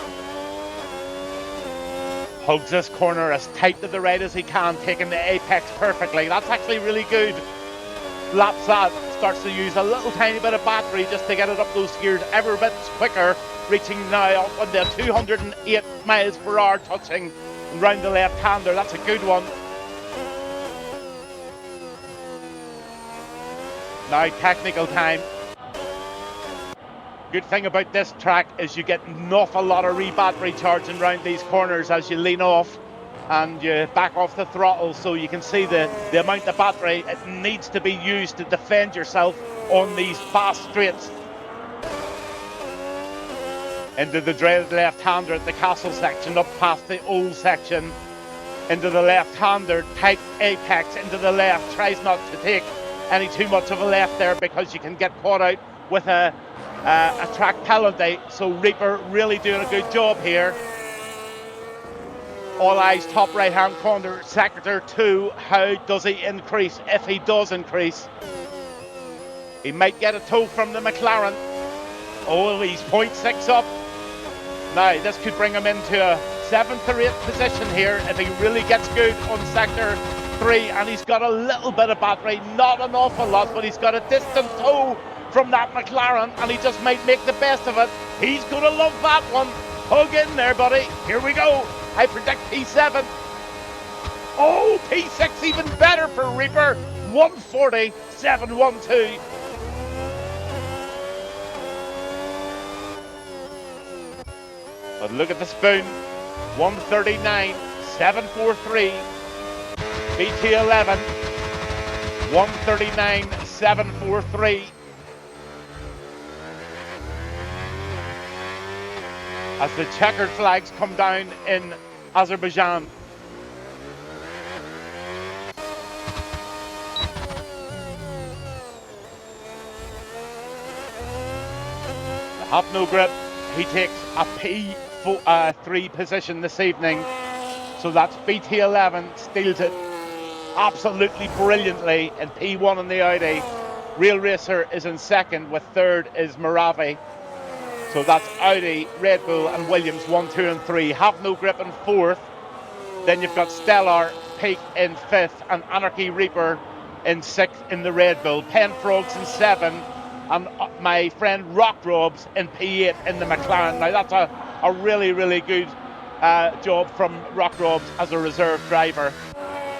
Hugs this corner as tight to the right as he can, taking the apex perfectly. That's actually really good. Laps that, starts to use a little tiny bit of battery just to get it up those gears every bit quicker, reaching now up on the 208 miles per hour, touching round the left-hander. That's a good one. Now technical time. Good thing about this track is you get an awful lot of re-battery charging around these corners as you lean off and you back off the throttle, so you can see the amount of battery it needs to be used to defend yourself on these fast straights. Into the dreaded left-hander at the castle section, up past the old section, into the left-hander, tight apex, into the left, tries not to take any too much of a left there because you can get caught out with a track penalty. So Reaper really doing a good job here. All eyes top right hand corner, sector 2. How does he increase? If he does increase, he might get a tow from the McLaren. Oh, he's 0.6 up. Now this could bring him into a 7th or 8th position here if he really gets good on sector 3, and he's got a little bit of battery, not an awful lot, but he's got a distant tow from that McLaren, and he just might make the best of it. He's gonna love that one. Hug in there, buddy. Here we go. I predict P7. Oh, P6 even better for Reaper. 140.712. But look at the spoon. 139.743. BT11. 139.743. As the checkered flags come down in Azerbaijan. The Hafno grip, he takes a P3 position this evening. So that's BT11, steals it absolutely brilliantly in P1 in the Audi. Real Racer is in second, with third is Moravi. So that's Audi, Red Bull and Williams 1, 2 and 3. Have No Grip in fourth. Then you've got Stellar, Peak in fifth, and Anarchy Reaper in sixth in the Red Bull. Penfrogs in seven, and my friend Rock Robs in P8 in the McLaren. Now that's a really, really good job from Rock Robs as a reserve driver.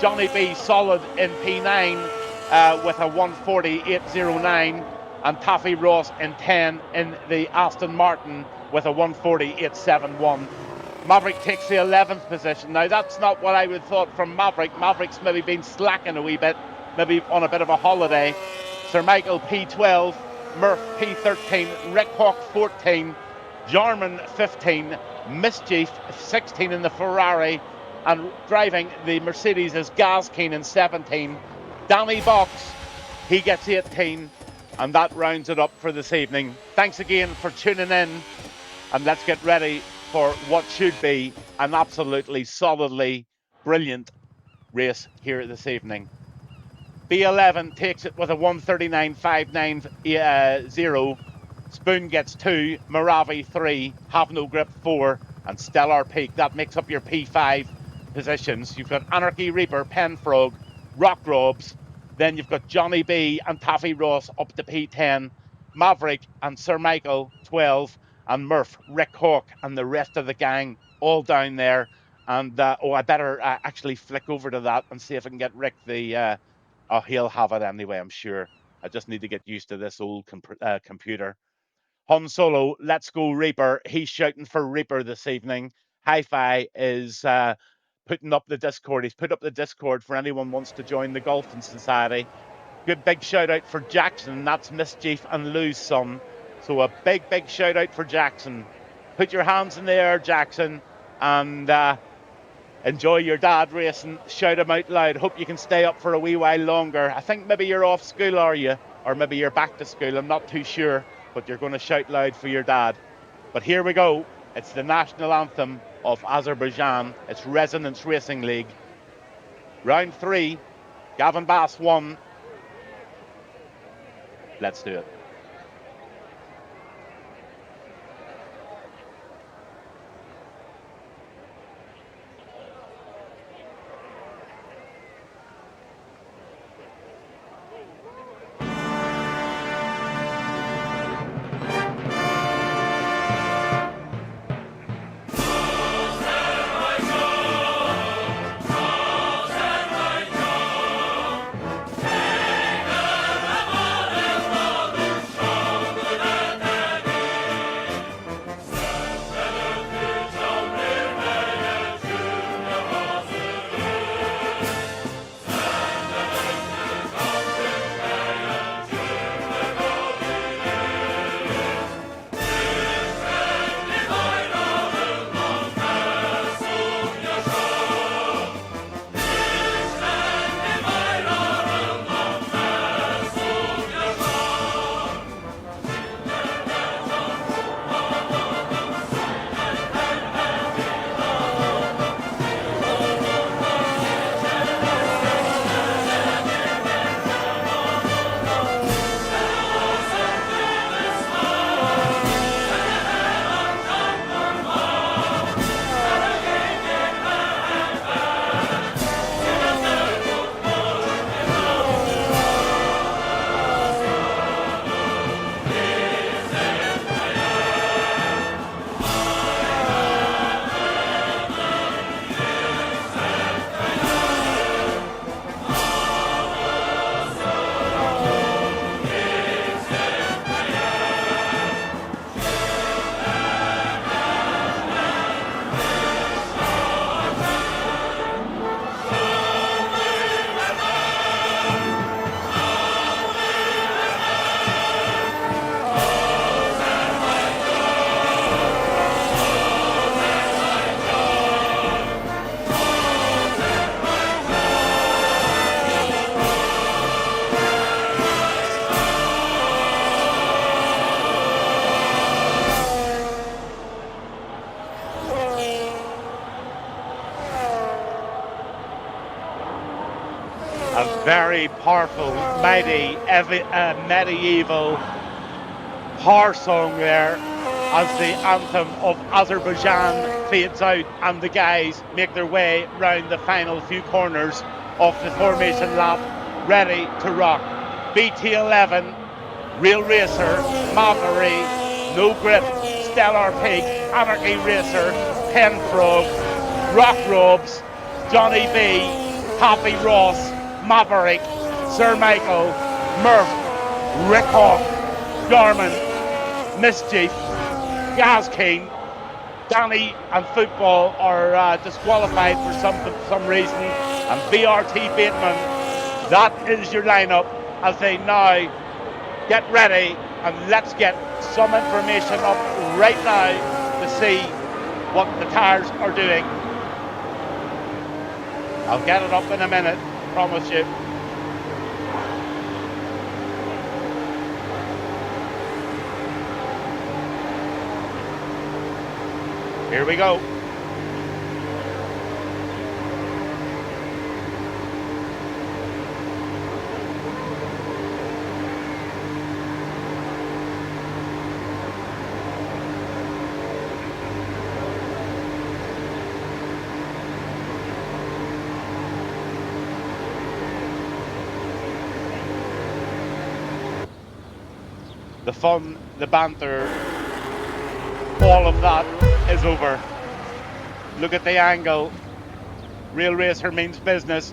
Johnny B solid in P9 with a 140.809. And Taffy Ross in 10 in the Aston Martin with a 140.871. Maverick takes the 11th position. Now that's not what I would have thought from Maverick. Maverick's maybe been slacking a wee bit, maybe on a bit of a holiday. Sir Michael P12, Murph P13, Rick Hawk 14, Jarman 15, Mischief 16 in the Ferrari, and driving the Mercedes is Gazkeen in 17. Danny Box, he gets 18. And that rounds it up for this evening. Thanks again for tuning in, and let's get ready for what should be an absolutely solidly brilliant race here this evening. B11 takes it with a 139.590. Spoon gets 2, Moravi 3, Have No Grip 4, and Stellar Peak. That makes up your P5 positions. You've got Anarchy Reaper, Penfrog, Rock Robs. Then you've got Johnny B and Taffy Ross up to P10, Maverick and Sir Michael 12, and Murph, Rick Hawk, and the rest of the gang all down there. And I better actually flick over to that and see if I can get Rick the. He'll have it anyway, I'm sure. I just need to get used to this old computer. Han Solo, let's go Reaper. He's shouting for Reaper this evening. Hi-Fi is putting up the Discord. He's put up the Discord for anyone who wants to join the Golfing Society. Good big shout out for Jackson. That's Mischief and Lou's son. So a big shout out for Jackson. Put your hands in the air, Jackson, and enjoy your dad racing. Shout him out loud. Hope you can stay up for a wee while longer. I think maybe you're off school, are you? Or maybe you're back to school. I'm not too sure, but you're going to shout loud for your dad. But here we go. It's the national anthem of Azerbaijan. It's Rezonance Racing League. Round 3, Gavin Bass won. Let's do it. A very powerful, mighty, medieval power song there as the anthem of Azerbaijan fades out and the guys make their way round the final few corners of the formation lap, ready to rock. BT11, Real Racer, Maverick, No Grip, Stellar Peak, Anarchy Racer, Penfrog, Rock Robs, Johnny B, Happy Ross, Maverick, Sir Michael, Murph, Rickoff, Garmin, Mischief, Gaz King, Danny and Football are disqualified for some reason, and BRT Bateman. That is your lineup as they now get ready, and let's get some information up right now to see what the tyres are doing. I'll get it up in a minute, promise you. Here we go. The fun, the banter, all of that is over. Look at the angle. Real Racer means business.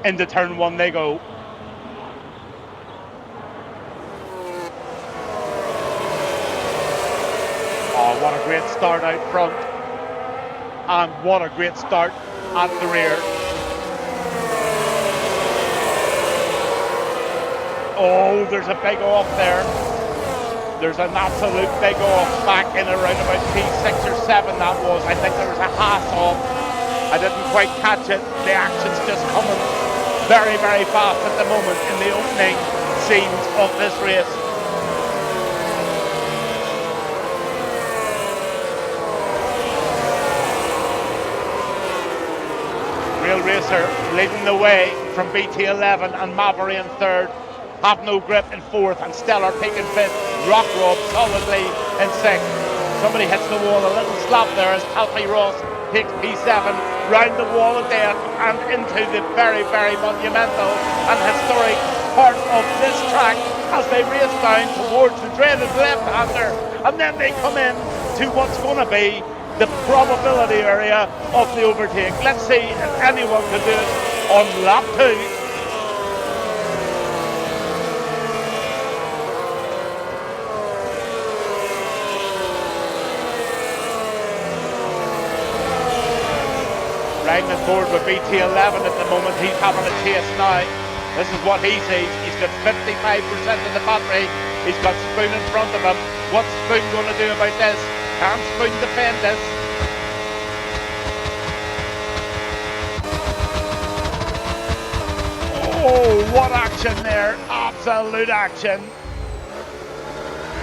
Into turn one they go. Oh, what a great start out front. And what a great start at the rear. Oh, there's a big off there. There's an absolute big off back in around about P6 or 7 that was. I think there was a half off. I didn't quite catch it. The action's just coming very, very fast at the moment in the opening scenes of this race. Real Racer leading the way from BT11 and Maverick in third. Have No Grip in fourth and Stellar Peak in fifth. Rock Rob solidly in sixth. Somebody hits the wall, a little slap there as Alfie Ross takes P7 round the wall of death and into the very, very monumental and historic part of this track as they race down towards the dreaded left-hander, and then they come in to what's going to be the probability area of the overtake. Let's see if anyone can do it on lap 2. Riding forward with BT11 at the moment, he's having a chase now. This is what he sees. He's got 55% of the battery. He's got Spoon in front of him. What's Spoon going to do about this? Can Spoon defend this? Oh, what action there. Absolute action.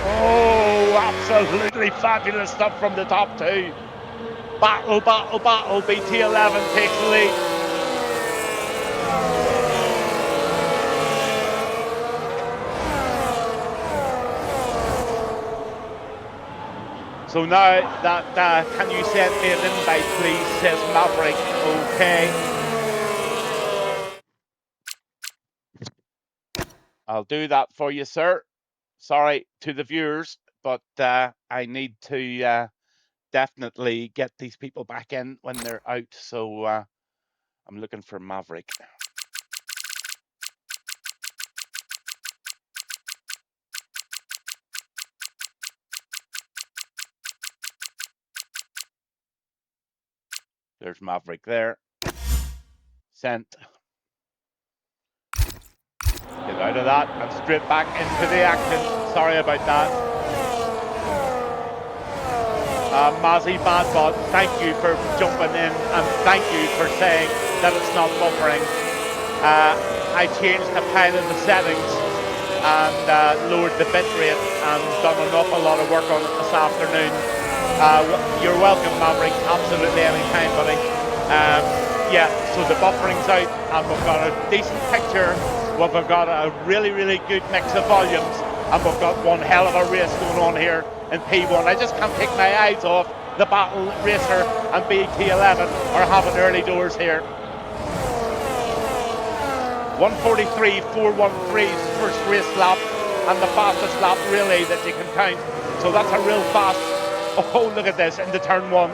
Oh, absolutely fabulous stuff from the top two. Battle, battle, battle. BT11 takes the lead. So now that, can you send me an invite, please, says Maverick. Okay. I'll do that for you, sir. Sorry to the viewers, but I need to definitely get these people back in when they're out, so I'm looking for Maverick. There's Maverick there. Sent. Get out of that and straight back into the action. Sorry about that. Mazzy Badbot, thank you for jumping in and thank you for saying that it's not buffering. I changed a pile of the settings and lowered the bit rate and done an awful lot of work on it this afternoon. You're welcome, Maverick, absolutely anytime, buddy. Yeah, so the buffering's out and we've got a decent picture. We've got a really, really good mix of volumes, and we've got one hell of a race going on here in P1. I just can't take my eyes off the Battle Racer and BT11 are having early doors here. 1:43.413's first race lap, and the fastest lap really that you can count. So that's a real fast. Oh, look at this into turn 1,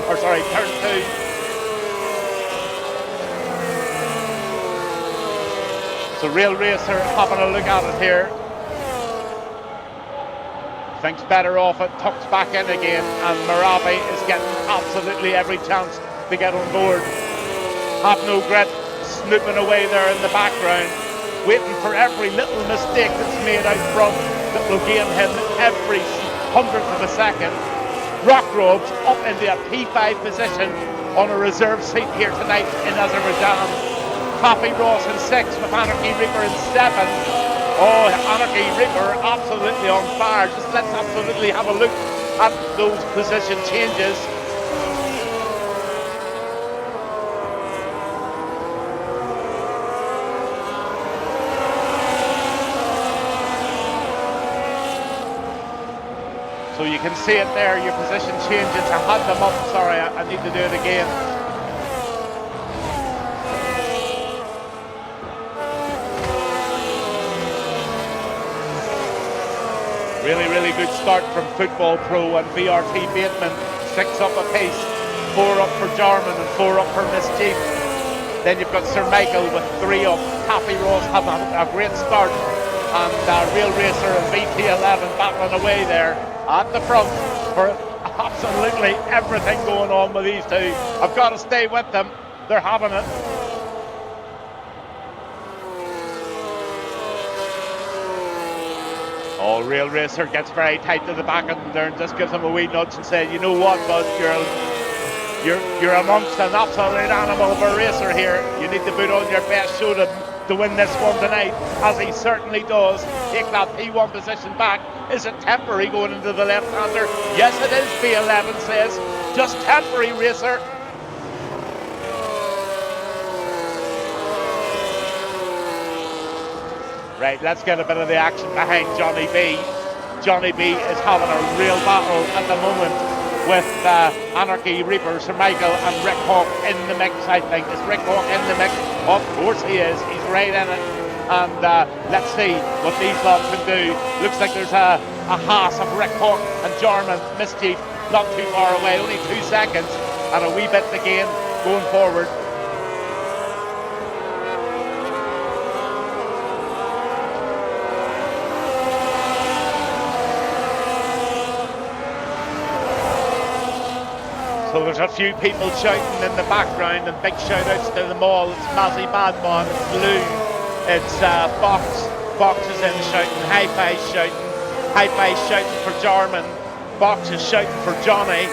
or sorry, turn 2. So Real Racer having a look at it here. Thinks better off it, tucks back in again, and Moravi is getting absolutely every chance to get on board. Have no grit, snooping away there in the background, waiting for every little mistake that's made out front that will gain him every hundredth of a second. Rockrob's up into a P5 position on a reserve seat here tonight in Azerbaijan. Happy Ross in 6 with Anarchy Reaper in 7. Oh, Anarchy Reaper absolutely on fire. Just let's absolutely have a look at those position changes. So you can see it there, your position changes. I had them up, sorry, I need to do it again. Really, really good start from Football Pro and VRT Bateman. 6 up apiece, 4 up for Jarman and 4 up for Mischief. Then you've got Sir Michael with 3 up. Happy Ross have a great start. And Real Racer and VT11 battling away there at the front for absolutely everything going on with these two. I've got to stay with them. They're having it. Oh, Real Racer gets very tight to the back of them there and just gives him a wee nudge and says, you know what, bud, you're amongst an absolute animal of a racer here. You need to put on your best show to win this one tonight, as he certainly does. Take that P1 position back. Is it temporary going into the left-hander? Yes, it is, B11 says. Just temporary, Racer. Right, let's get a bit of the action behind Johnny B. Johnny B is having a real battle at the moment with Anarchy Reaper, Sir Michael and Rick Hawk in the mix, I think. Is Rick Hawk in the mix? Of course he is. He's right in it. And let's see what these lads can do. Looks like there's a Haas of Rick Hawk and Jarman Mischief not too far away, only 2 seconds, and a wee bit to gain going forward. So there's a few people shouting in the background, and big shout outs to them all. It's Mazzy Badman, it's Lou, it's Fox. Fox is in shouting, Hi-Fi shouting, Hi-Fi shouting for Jarman, Fox is shouting for Johnny.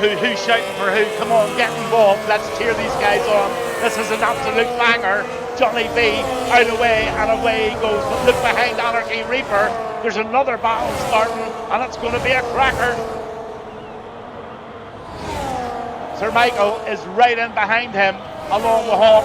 Who's shouting for who? Come on, get involved, let's cheer these guys on. This is an absolute banger. Johnny B out away, and away he goes. But look behind Anarchy Reaper, there's another battle starting, and it's going to be a cracker. Sir Michael is right in behind him, along with Hawk.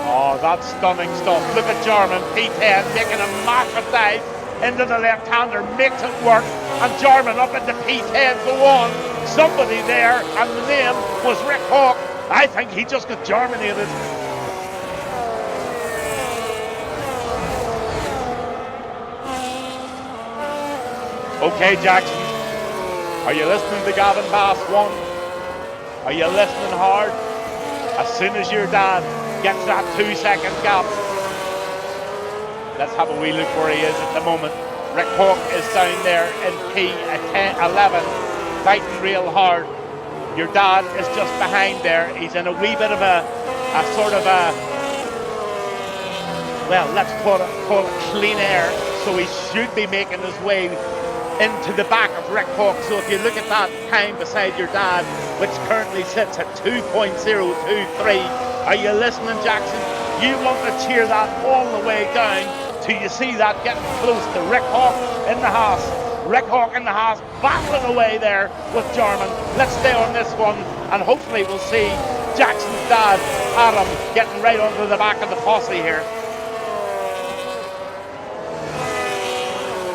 Oh, that's stunning stuff. Look at Jarman, P10, making a massive dive into the left-hander, makes it work, and Jarman up into P10, go on. Somebody there, and the name was Rick Hawk. I think he just got Jarminated. Okay, Jackson, are you listening to Gavin Bass 1? Are you listening hard? As soon as your dad gets that 2-second gap, let's have a wee look where he is at the moment. Rick Hawk is down there in P11, fighting real hard. Your dad is just behind there. He's in a wee bit of a sort of a, well, let's call it clean air. So he should be making his way into the back of Rick Hawk. So if you look at that time beside your dad, which currently sits at 2.023, are you listening, Jackson? You want to cheer that all the way down till you see that getting close to Rick Hawk in the Haas. Rick Hawk in the Haas, battling away there with Jarman. Let's stay on this one, and hopefully we'll see Jackson's dad, Adam, getting right onto the back of the posse here.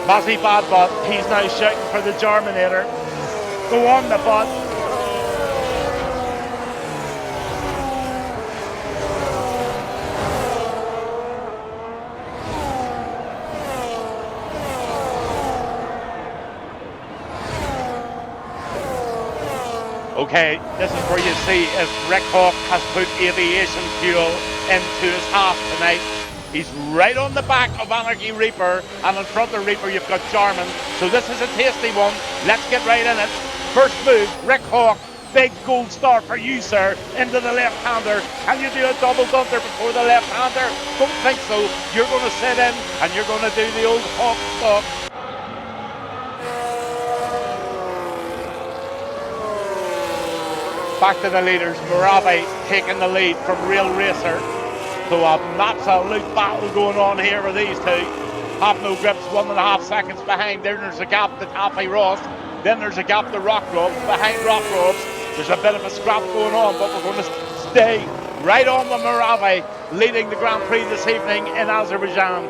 Mazzy Badbot, he's now shouting for the Germinator. Go on the bot. Okay, this is where you see if Rick Hawk has put aviation fuel into his half tonight. He's right on the back of Anarchy Reaper, and in front of Reaper you've got Jarman. So this is a tasty one. Let's get right in it. First move, Rick Hawk. Big gold star for you, sir. Into the left-hander. Can you do a double dunter before the left-hander? Don't think so. You're going to sit in, and you're going to do the old Hawk stuff. Back to the leaders, Moravi taking the lead from Real Racer. So an absolute battle going on here with these two. Have no grips, 1.5 seconds behind. Then there's a gap to Taffy Ross. Then there's a gap to Rock Robs. Behind Rock Robs, there's a bit of a scrap going on, but we're going to stay right on with Moravi, leading the Grand Prix this evening in Azerbaijan.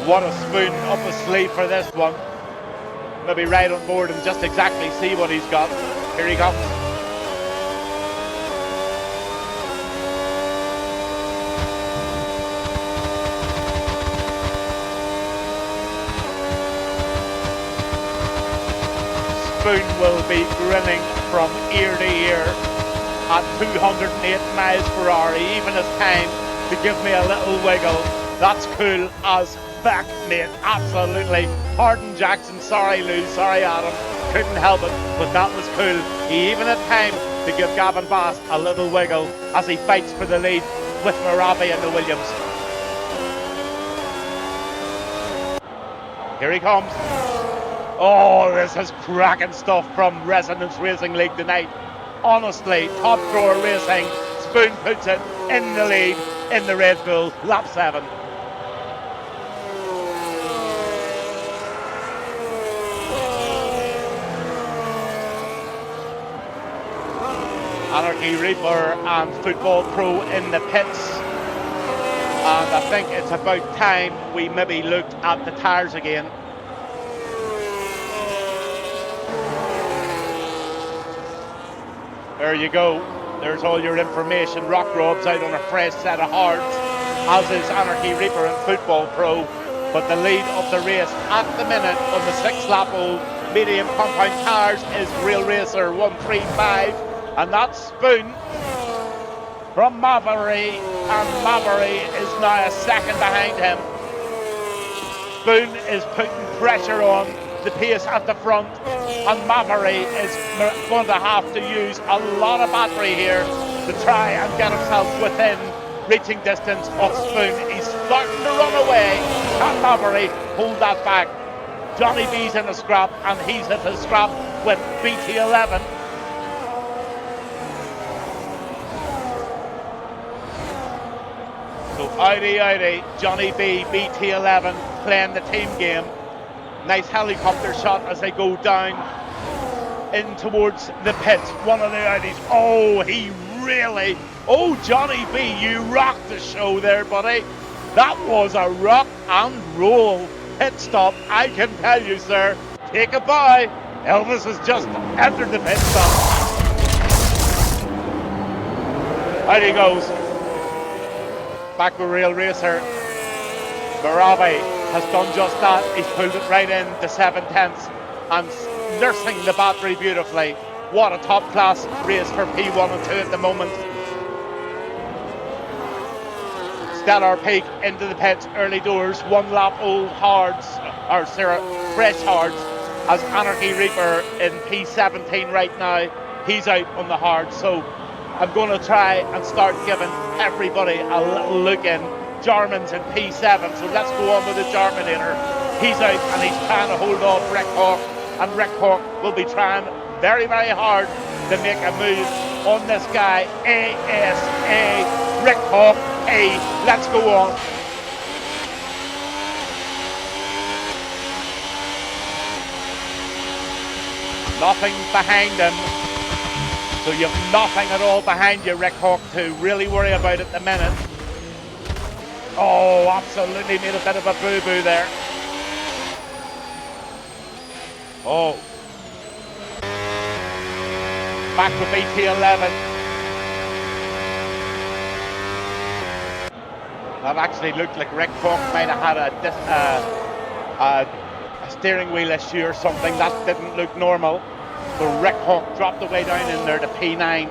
What a spoon up his sleeve for this one. Maybe right on board and just exactly see what he's got. Here he comes. Spoon will be grinning from ear to ear at 208 miles per hour. He even has time to give me a little wiggle. That's cool as back, mate, absolutely. Pardon Jackson, sorry Lou, sorry Adam, couldn't help it, but that was cool. He even had time to give Gavin Bass a little wiggle as he fights for the lead with Moravi and the Williams. Here he comes. Oh, this is cracking stuff from Rezonance Racing League tonight. Honestly, top drawer racing. Spoon puts it in the lead in the Red Bull, lap 7. Anarchy Reaper and Football Pro in the pits, and I think it's about time we maybe looked at the tyres again. There you go, there's all your information. Rock Rob's out on a fresh set of hards, as is Anarchy Reaper and Football Pro, but the lead of the race at the minute on the 6-lap old medium compound tyres is Real Racer 135. And that's Spoon from Mavery, and Mavery is now a second behind him. Spoon is putting pressure on the pace at the front, and Mavery is going to have to use a lot of battery here to try and get himself within reaching distance of Spoon. He's starting to run away. Can Mavery hold that back? Johnny B's in a scrap, and he's in a scrap with BT11. So Audi, Johnny B, BT11 playing the team game. Nice helicopter shot as they go down in towards the pits. One of the Audis. Oh, he really. Oh, Johnny B, you rocked the show there, buddy. That was a rock and roll pit stop, I can tell you, sir. Take a bow. Elvis has just entered the pit stop. Out he goes. Back with Real Racer. Moravi has done just that. He's pulled it right in to 7/10 and nursing the battery beautifully. What a top class race for P1 and 2 at the moment. Stellar Peak into the pits, early doors, 1 lap old hards, or fresh hards, as Anarchy Reaper in P17 right now. He's out on the hards, so I'm going to try and start giving everybody a little look in. Jarman's in P7, so let's go on with the Jarminator. He's out and he's trying to hold off Rick Hawk, and Rick Hawk will be trying very, very hard to make a move on this guy. ASA, Rick Hawk, A, let's go on. Nothing behind him. So you've nothing at all behind you, Rick Hawk, to really worry about at the minute. Oh, absolutely made a bit of a boo-boo there. Oh. Back to BT11. That actually looked like Rick Hawk might have had a steering wheel issue or something. That didn't look normal. So Rick Hawk dropped the way down in there to P9.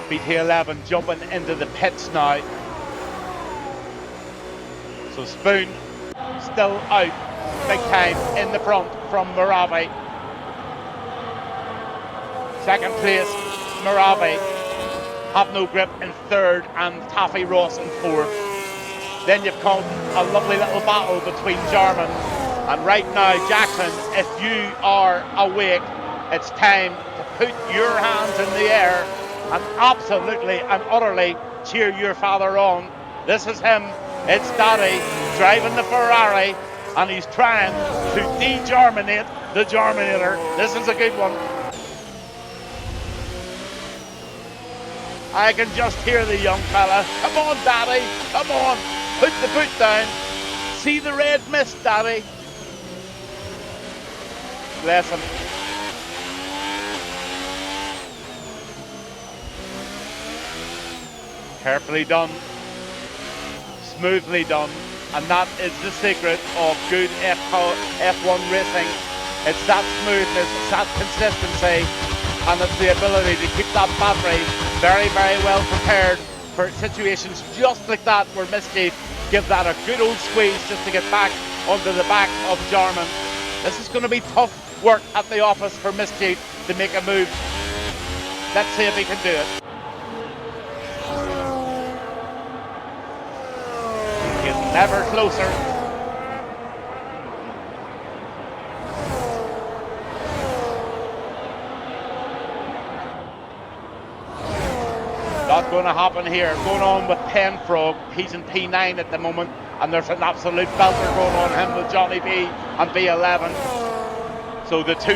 BT11 jumping into the pits now. So Spoon still out big time in the front from Moravi. Second place, Moravi. Have No Grip in third and Taffy Ross in fourth. Then you've come a lovely little battle between Jarman. And right now, Jackson, if you are awake, it's time to put your hands in the air and absolutely and utterly cheer your father on. This is him, it's Daddy, driving the Ferrari, and he's trying to de-Jarminate the Jarminator. This is a good one. I can just hear the young fella. Come on, Daddy, come on, put the boot down. See the red mist, Daddy. Bless him. Carefully done, smoothly done, and that is the secret of good F1 racing. It's that smoothness, it's that consistency, and it's the ability to keep that battery very, very well prepared for situations just like that where Mischief give that a good old squeeze just to get back onto the back of Jarman. This is going to be tough work at the office for Mischief to make a move. Let's see if he can do it. He's never closer. Not going to happen here. Going on with Penfrog. He's in P9 at the moment, and there's an absolute belter going on him with Johnny B and B11. So the two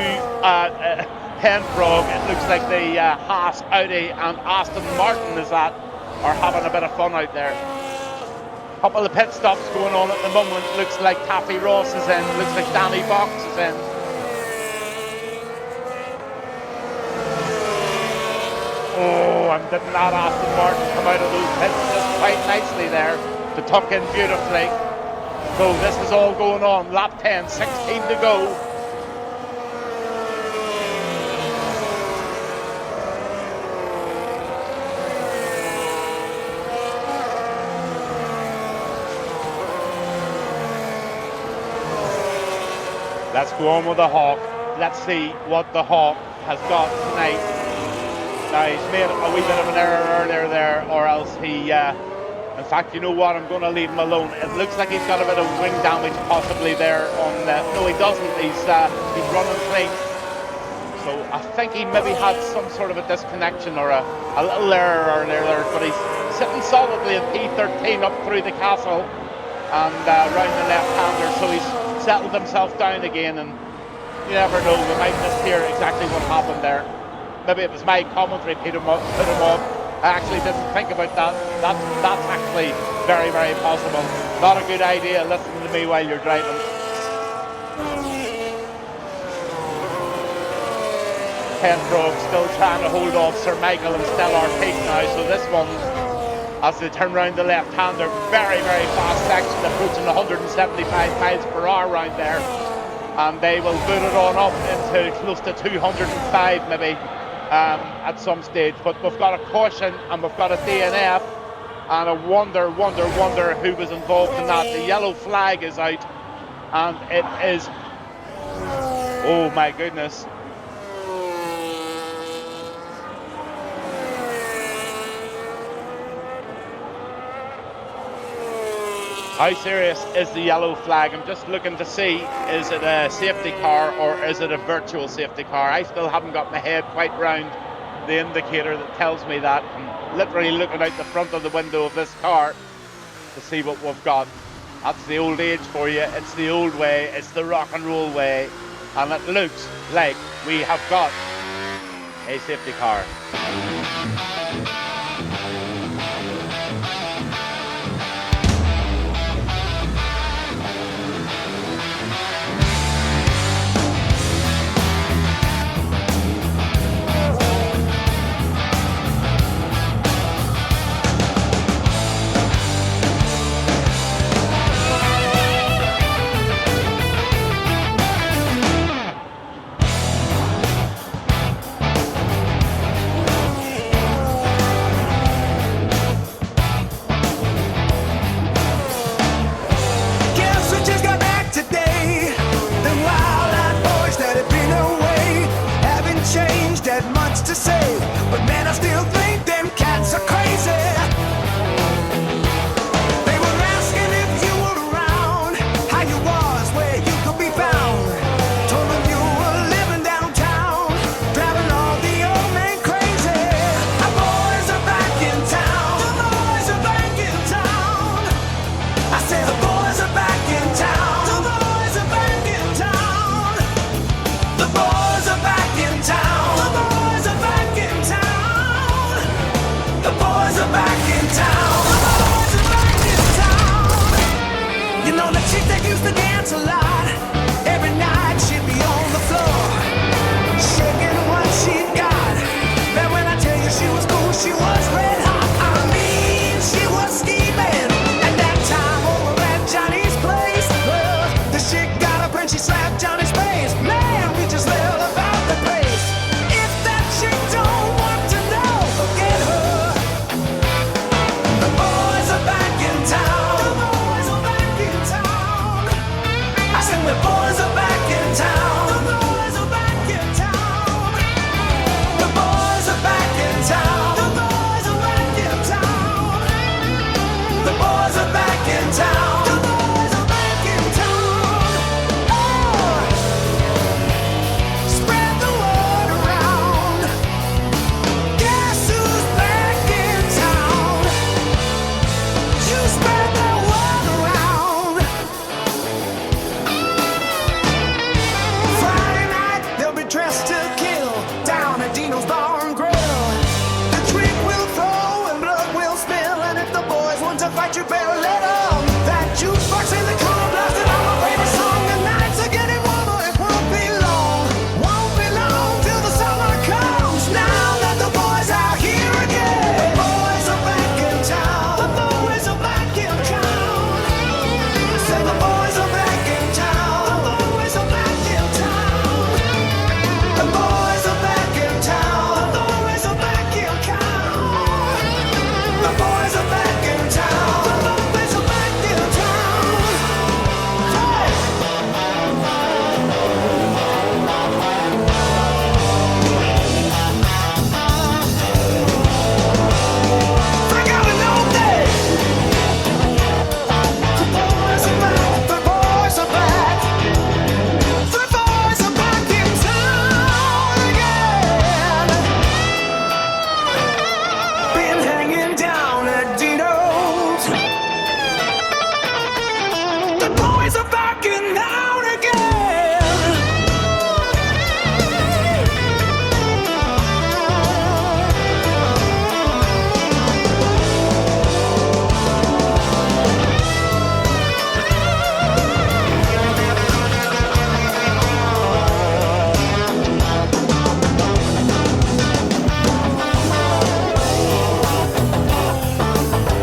Penfrog, it looks like the Haas, Audi and Aston Martin are having a bit of fun out there. Couple of pit stops going on at the moment. Looks like Taffy Ross is in. Looks like Danny Box is in. Oh, and didn't that Aston Martin come out of those pits just quite nicely there to tuck in beautifully. So this is all going on. Lap 10, 16 to go. Let's go on with the Hawk. Let's see what the Hawk has got tonight. Now, he's made a wee bit of an error earlier there, or else he, in fact, you know what, I'm going to leave him alone. It looks like he's got a bit of wing damage possibly there on no, he doesn't. He's running clean. So I think he maybe had some sort of a disconnection or a little error earlier there, but he's sitting solidly in P13 up through the castle and round the left-hander, so he's settled himself down again, and you never know, we might mishear exactly what happened there. Maybe it was my commentary put him off. I actually didn't think about that. That's actually very, very possible. Not a good idea listening to me while you're driving. Penfrog still trying to hold off Sir Michael and Stellar Peak now, so this one, as they turn round the left-hander, very, very fast section, approaching 175 miles per hour round there. And they will boot it on up into close to 205 maybe at some stage. But we've got a caution and we've got a DNF. And I wonder who was involved in that. The yellow flag is out. And it is... Oh my goodness. How serious is the yellow flag? I'm just looking to see, is it a safety car or is it a virtual safety car? I still haven't got my head quite round the indicator that tells me that. I'm literally looking out the front of the window of this car to see what we've got. That's the old age for you. It's the old way. It's the rock and roll way. And it looks like we have got a safety car. To say, but man, I still think them cats are crazy. They were asking if you were around, how you was, where you could be found. Told them you were living downtown, driving all the old men crazy. Our boys are back in town. The boys are back in town. I said the boys are back in town. The boys are back in town. The boys are back in town. The boys are back in town. The boys are back in town. You know the chick that used to dance a lot. Every night she'd be on the floor, shaking what she got. But when I tell you she was cool, she was red hot. I mean, she was scheming. At that time over at Johnny's place, well, the chick got up and she slapped Johnny's face. Man, we just yelled about the place. If that chick don't want to know, forget her. The boys are back in town. The boys are back in town. The boys are back in town. The boys are back in town. The boys are back in town. The boys are back in town. Oh. Spread the word around. Guess who's back in town? You spread the word around. Dressed to kill down at Dino's Bar and Grill. The drink will flow and blood will spill, and if the boys want to fight, you better let them. That jukebox in the corner blasting on my favorite song. The nights are getting warmer, it won't be long. Won't be long till the summer comes. Now that the boys are here again. The boys are back in town. The boys are back in town. Say the boys are back in town. The boys are back in town. The boys are back in town. The boys are back in town. The boys are back in town. The boys are back in town. Hey! Forgot an old day. The boys are back. The boys are back. The boys are back in town again. Been hanging down at Dino's. The boys are back in town again.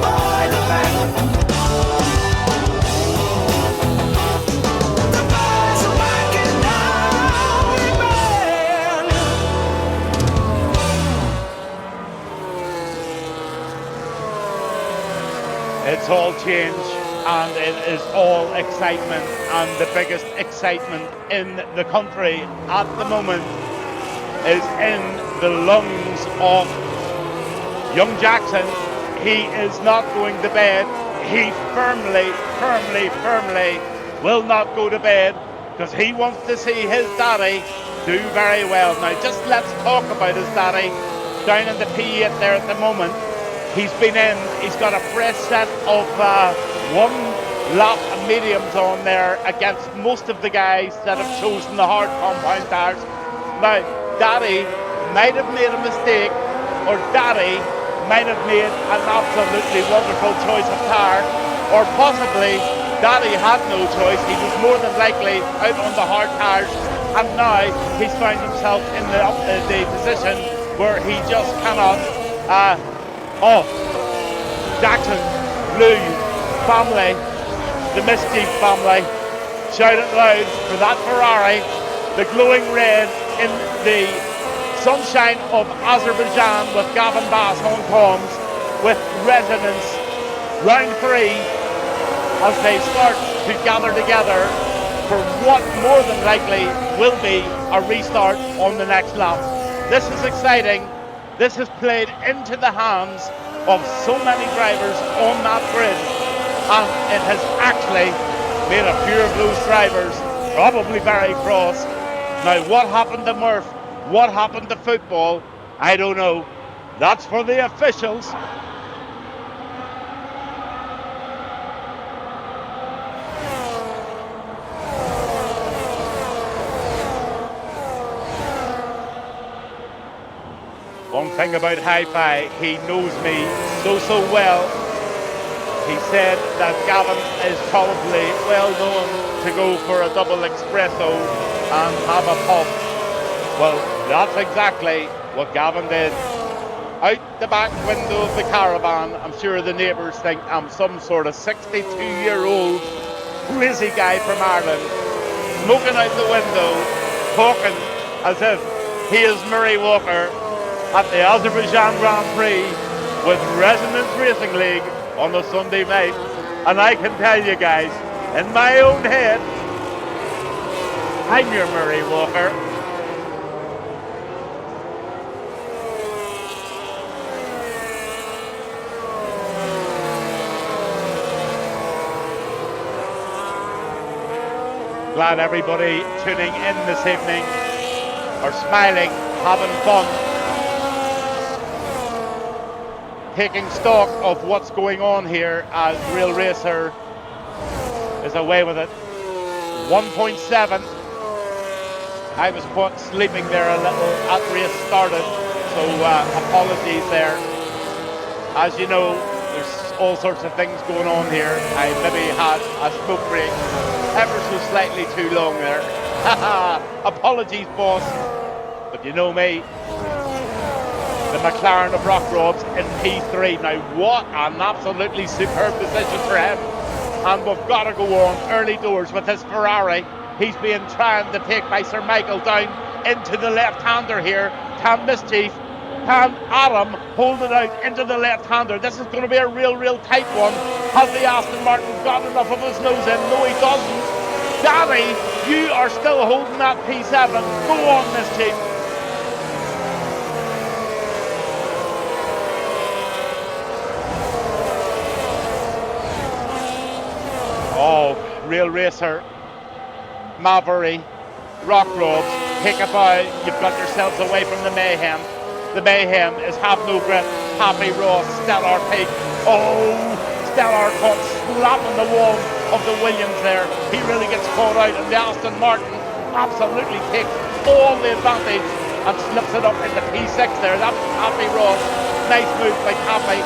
Boys are back. The boys are back in town again. It's all change and it is all excitement, and the biggest excitement in the country at the moment is in the lungs of young Jackson. He is not going to bed. he firmly will not go to bed because he wants to see his daddy do very well. Now just let's talk about his daddy down in the P8 there at the moment. He's been in, he's got a fresh set of one lap mediums on there against most of the guys that have chosen the hard compound tires. Now daddy might have made a mistake, or daddy might have made an absolutely wonderful choice of tire, or possibly daddy had no choice. He was more than likely out on the hard tires, and now he's found himself in the position where he just cannot. Jackson, Lou, family, the Mischief family, shout it loud for that Ferrari, the glowing red in the sunshine of Azerbaijan with Gavin Bass on comms with Rezonance round 3 as they start to gather together for what more than likely will be a restart on the next lap. This is exciting. This has played into the hands of so many drivers on that grid, and it has actually made a few of those drivers probably very cross. Now what happened to Murph? What happened to football? I don't know. That's for the officials. One thing about Hi-Fi, he knows me so well. He said that Gavin is probably well known to go for a double espresso and have a puff. Well, that's exactly what Gavin did. Out the back window of the caravan, I'm sure the neighbours think I'm some sort of 62-year-old crazy guy from Ireland, smoking out the window, talking as if he is Murray Walker at the Azerbaijan Grand Prix with Rezonance Racing League on a Sunday night. And I can tell you guys, in my own head, I'm your Murray Walker. Glad everybody tuning in this evening are smiling, having fun, taking stock of what's going on here as Real Racer is away with it. 1.7. I was caught sleeping there a little as race started, so apologies there. As you know, there's all sorts of things going on here. I maybe had a smoke break ever so slightly too long there. Apologies, boss. But you know me. The McLaren of Rock Robs in P3. Now what an absolutely superb position for him. And we've got to go on early doors with his Ferrari. He's being trying to take by Sir Michael down into the left-hander here. Can Mischief, can Adam hold it out into the left-hander? This is going to be a real tight one. Has the Aston Martin got enough of his nose in? No, he doesn't. Danny, you are still holding that P7. Go on, Mischief. Oh, Real Racer, Maverick, Rock Robs, take a bow. You've got yourselves away from the mayhem. The mayhem is Have No Grip, Happy Ross, Stellar Peak. Oh, Stellar caught slapping the wall of the Williams there. He really gets caught out, and the Aston Martin absolutely takes all the advantage and slips it up into P6 there. That's Happy Ross. Nice move by Happy.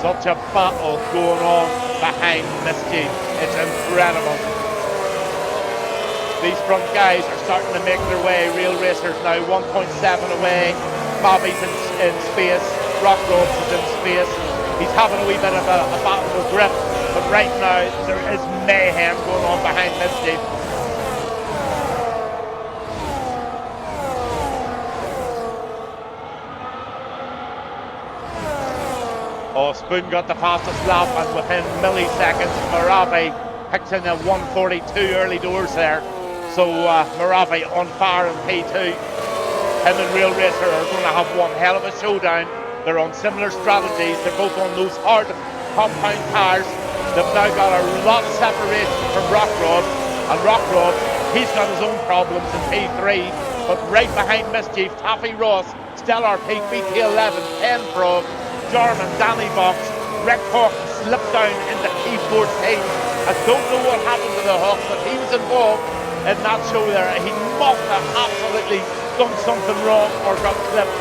Such a battle going on behind Mischief. It's incredible. These front guys are starting to make their way. Real Racers now 1.7 away. Bobby's in space. Rock Robs is in space. He's having a wee bit of a battle with grip. But right now there is mayhem going on behind Mischief. Oh, Spoon got the fastest lap, and within milliseconds, Moravi picked in a 1:42 early doors there. So Moravi on fire in P2. Him and Real Racer are going to have one hell of a showdown. They're on similar strategies. They're both on those hard compound tires. They've now got a lot of separation from Rock Rob. And Rock Rob, he's got his own problems in P3. But right behind Mischief, Taffy Ross, Stellar Peak, BT11, Ken Frog, Jarman, Danny Box, Rick Hawk slipped down into P14. I don't know what happened to the Hawk, but he was involved in that show there. He must have absolutely done something wrong or got clipped.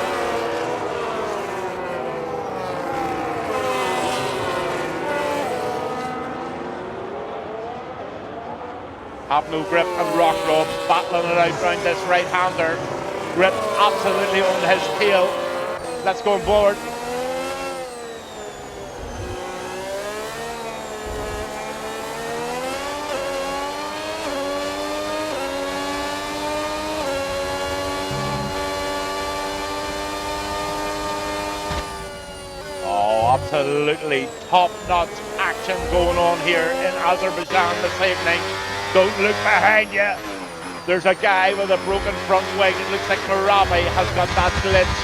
Have no grip, and Rock Rob battling it out round this right-hander. Grip absolutely on his tail. Let's go on board. Oh, absolutely top-notch action going on here in Azerbaijan this evening. Don't look behind you. There's a guy with a broken front wing. It looks like Moravi has got that glitch.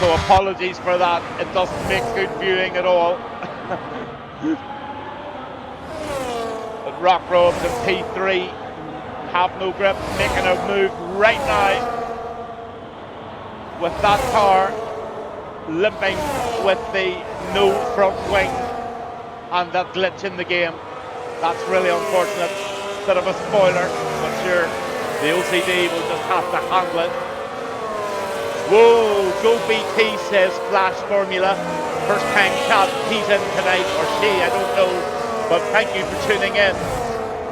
So apologies for that. It doesn't make good viewing at all. But Rock Robs in P3 have no grip, making a move right now with that car limping with the no front wing and that glitch in the game. That's really unfortunate. Bit of a spoiler, but sure, the OCD will just have to handle it. Whoa, go BT, says Flash Formula. First time chat, he's in tonight, or she, I don't know. But thank you for tuning in.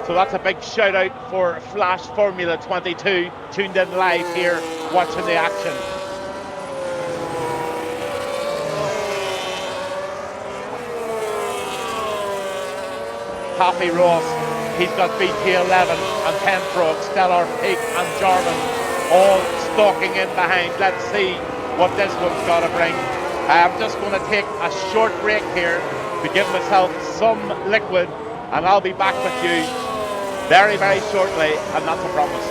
So that's a big shout out for Flash Formula 22, tuned in live here, watching the action. Taffy Ross, he's got BT11 and Penfrog, Stellar Peak and Jarman all stalking in behind. Let's see what this one's got to bring. I'm just going to take a short break here to give myself some liquid, and I'll be back with you very, very shortly, and that's a promise.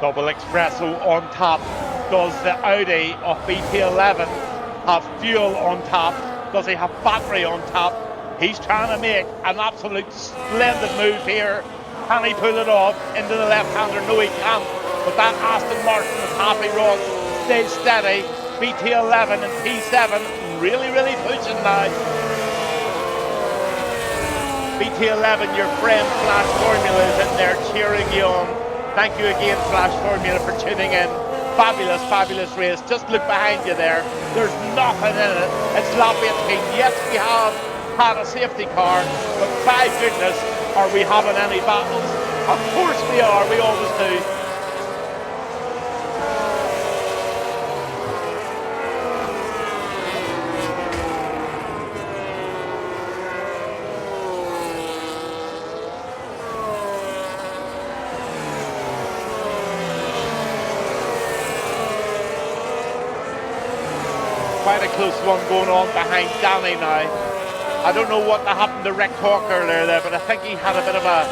Double espresso on top. Does the Audi of BT11 have fuel on top? Does he have battery on top? He's trying to make an absolute splendid move here. Can he pull it off into the left-hander? No, he can't. But that Aston Martin with Happy Ross stays steady. BT11 and P7 really, really pushing now. BT11, your friend Flash Formula is in there cheering you on. Thank you again, Flash Formula, for tuning in. Fabulous, fabulous race. Just look behind you there. There's nothing in it. It's lap 18. Yes, we have had a safety car, but by goodness, are we having any battles? Of course we are. We always do. Quite a close one going on behind Danny now. I don't know what happened to Rick Hawk earlier there, but I think he had a bit of a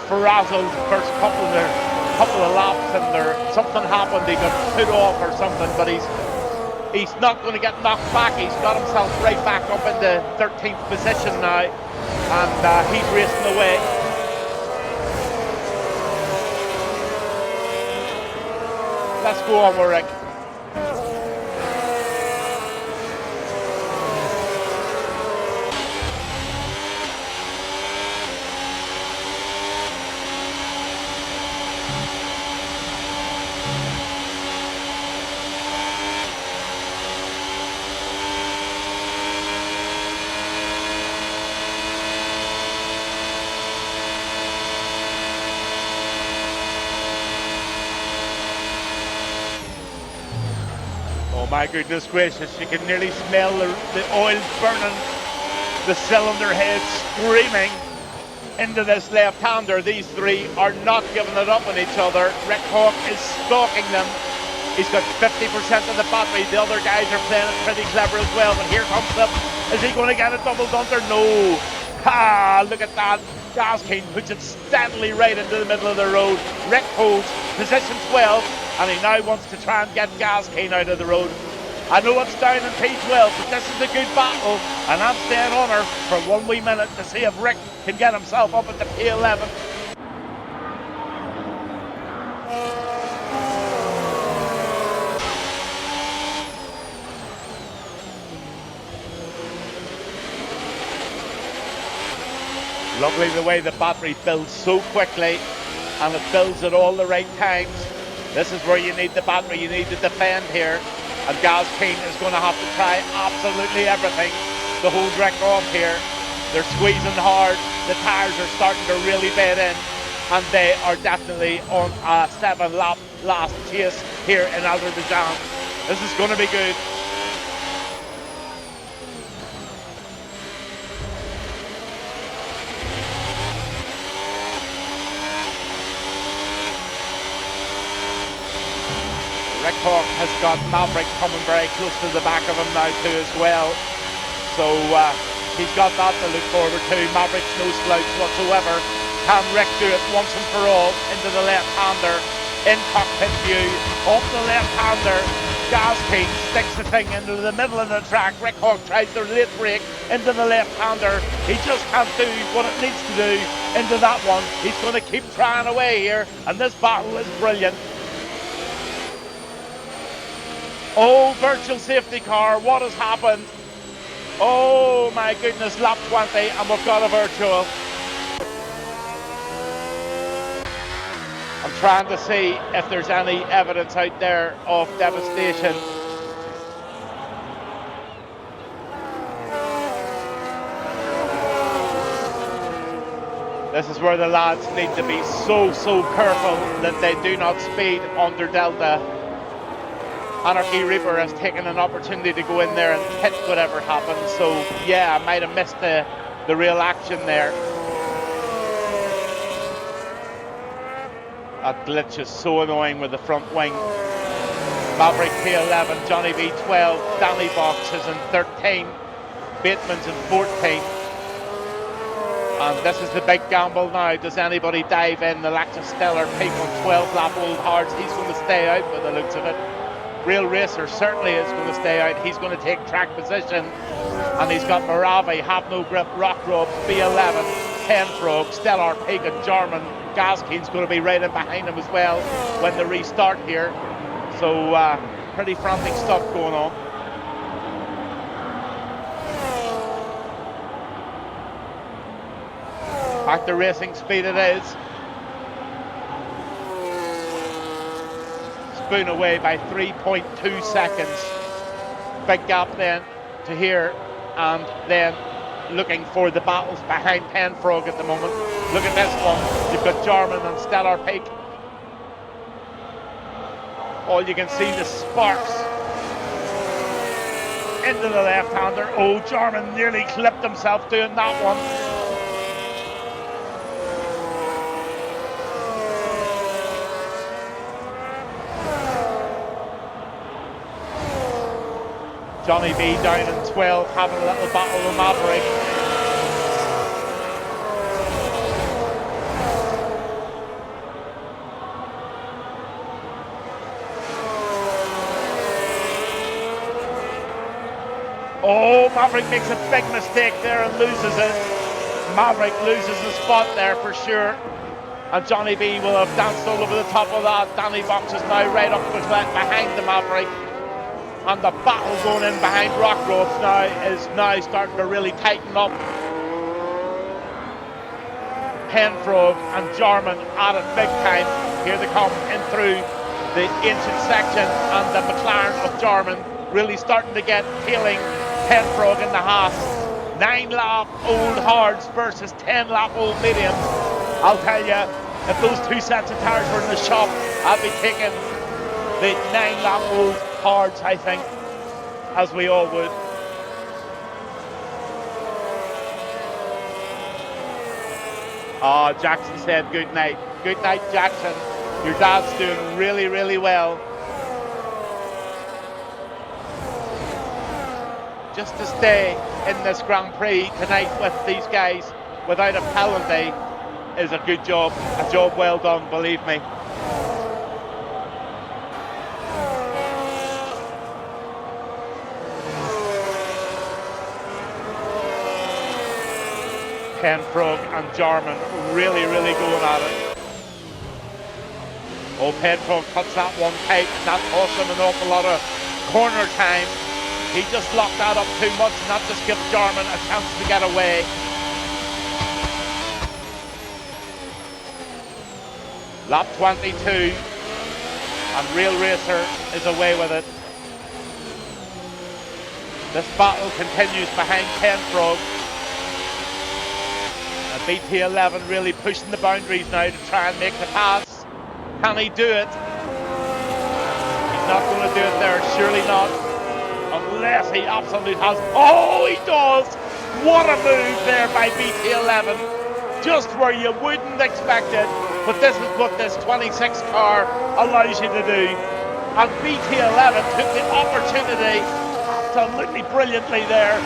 frazzled first couple of laps, and something happened. He got put off or something, but he's not going to get knocked back. He's got himself right back up in the 13th position now, and he's racing away. Let's go on with Rick. my goodness gracious, you can nearly smell the oil burning, the cylinder head screaming into this left-hander. These three are not giving it up on each other. Rick Hawk is stalking them. He's got 50% of the battery. The other guys are playing it pretty clever as well, but here comes them. Is he going to get a double dunter? No. Ha! Look at that. Gaskin puts it steadily right into the middle of the road. Rick holds position 12, and he now wants to try and get Gaskin out of the road. I know it's down in P12, but this is a good battle, and I'm staying on her for 1 wee minute to see if Rick can get himself up at the P11. Lovely the way the battery builds so quickly, and it builds at all the right times. This is where you need the battery, you need to defend here. And Gaz Keane is going to have to try absolutely everything to hold Rick off here. They're squeezing hard, the tyres are starting to really bed in, and they are definitely on a 7-lap last chase here in Azerbaijan. This is going to be good. Rick Hawk has got Maverick coming very close to the back of him now too as well. So he's got that to look forward to. Maverick's no slouch whatsoever. Can Rick do it once and for all into the left-hander? In cockpit view, off the left-hander. Gaskin sticks the thing into the middle of the track. Rick Hawk tries the late brake into the left-hander. He just can't do what it needs to do into that one. He's going to keep trying away here, and this battle is brilliant. Oh, virtual safety car, what has happened? Oh my goodness, lap 20 and we've got a virtual. I'm trying to see if there's any evidence out there of devastation. This is where the lads need to be so careful that they do not speed under Delta. Anarchy Reaper has taken an opportunity to go in there and hit whatever happens. So yeah, I might have missed the real action there. That glitch is so annoying with the front wing. Maverick P11, Johnny B 12, Danny Box is in 13, Bateman's in 14. And this is the big gamble now. Does anybody dive in? The Lactus Stellar Peak on 12 lap old hards. He's going to stay out by the looks of it. Real Racer certainly is going to stay out. He's going to take track position. And he's got Moravi, Have No Grip, Rock Rope, B11, Tenfrog, Stellar Peak and German. Gaskin's going to be right in behind him as well when they restart here. So pretty frantic stuff going on. Back to racing speed it is. Spoon away by 3.2 seconds. Big gap then to here, and then looking for the battles behind Penfrog at the moment. Look at this one. You've got Jarman and Stellar Peak. All you can see the sparks into the left-hander. Oh, Jarman nearly clipped himself doing that one. Johnny B down in 12, having a little battle with Maverick. Oh, Maverick makes a big mistake there and loses it. Maverick loses the spot there for sure. And Johnny B will have danced all over the top of that. Danny Box is now right up behind the Maverick. And the battle going in behind Rock Ropes now is now starting to really tighten up. Penfrog and Jarman at it big time. Here they come in through the ancient section, and the McLaren of Jarman really starting to get tailing Penfrog in the Haas. 9-lap old hards versus 10-lap old mediums. I'll tell you, if those two sets of tires were in the shop, I'd be taking the 9-lap old hards, I think. as we all would. Oh, Jackson said good night. Good night, Jackson. Your dad's doing really, really well. Just to stay in this Grand Prix tonight with these guys without a penalty is a good job. A job well done, believe me. Penfrog and Jarman really, really going at it. Oh, Penfrog cuts that one tight, and that costs him an awful lot of corner time. He just locked that up too much, and that just gives Jarman a chance to get away. Lap 22, and Real Racer is away with it. This battle continues behind Penfrog. BT11 really pushing the boundaries now to try and make the pass. Can he do it? He's not going to do it there, surely not. Unless he absolutely has. Oh, he does! What a move there by BT11. Just where you wouldn't expect it. But this is what this 26 car allows you to do. And BT11 took the opportunity absolutely brilliantly there,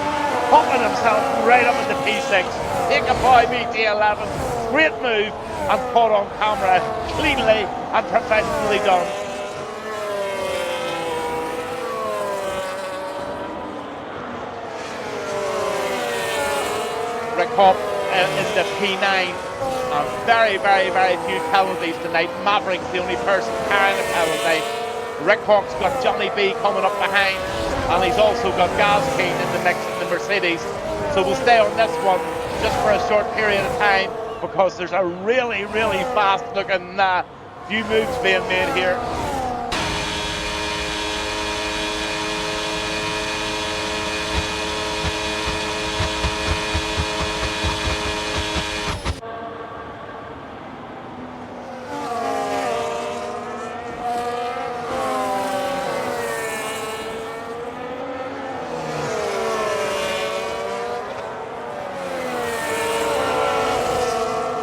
pumping himself right up into P6. Taken by BT11, great move, and caught on camera, cleanly and professionally done. Rick Hopp is the P9, and very, very, very few penalties tonight. Maverick's the only person carrying a penalty. Rick Hawk's got Johnny B coming up behind, and he's also got Gaskin in the mix in the Mercedes. So we'll stay on this one just for a short period of time, because there's a really, really fast looking few moves being made here.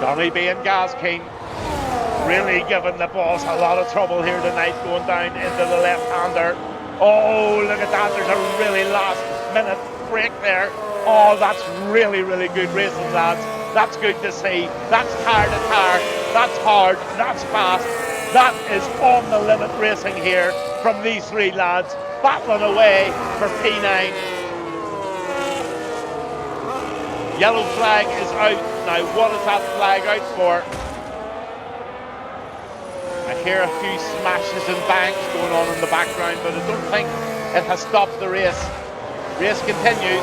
Johnny B and Gaskin really giving the boss a lot of trouble here tonight, going down into the left-hander. Oh, look at that, there's a really last minute break there. Oh, that's really, really good racing, lads. That's good to see. That's tire to tire, that's hard, that's fast. That is on the limit racing here from these three lads, battling away for P9. Yellow flag is out. Now, what is that flag out for? I hear a few smashes and bangs going on in the background, but I don't think it has stopped the race. Race continues.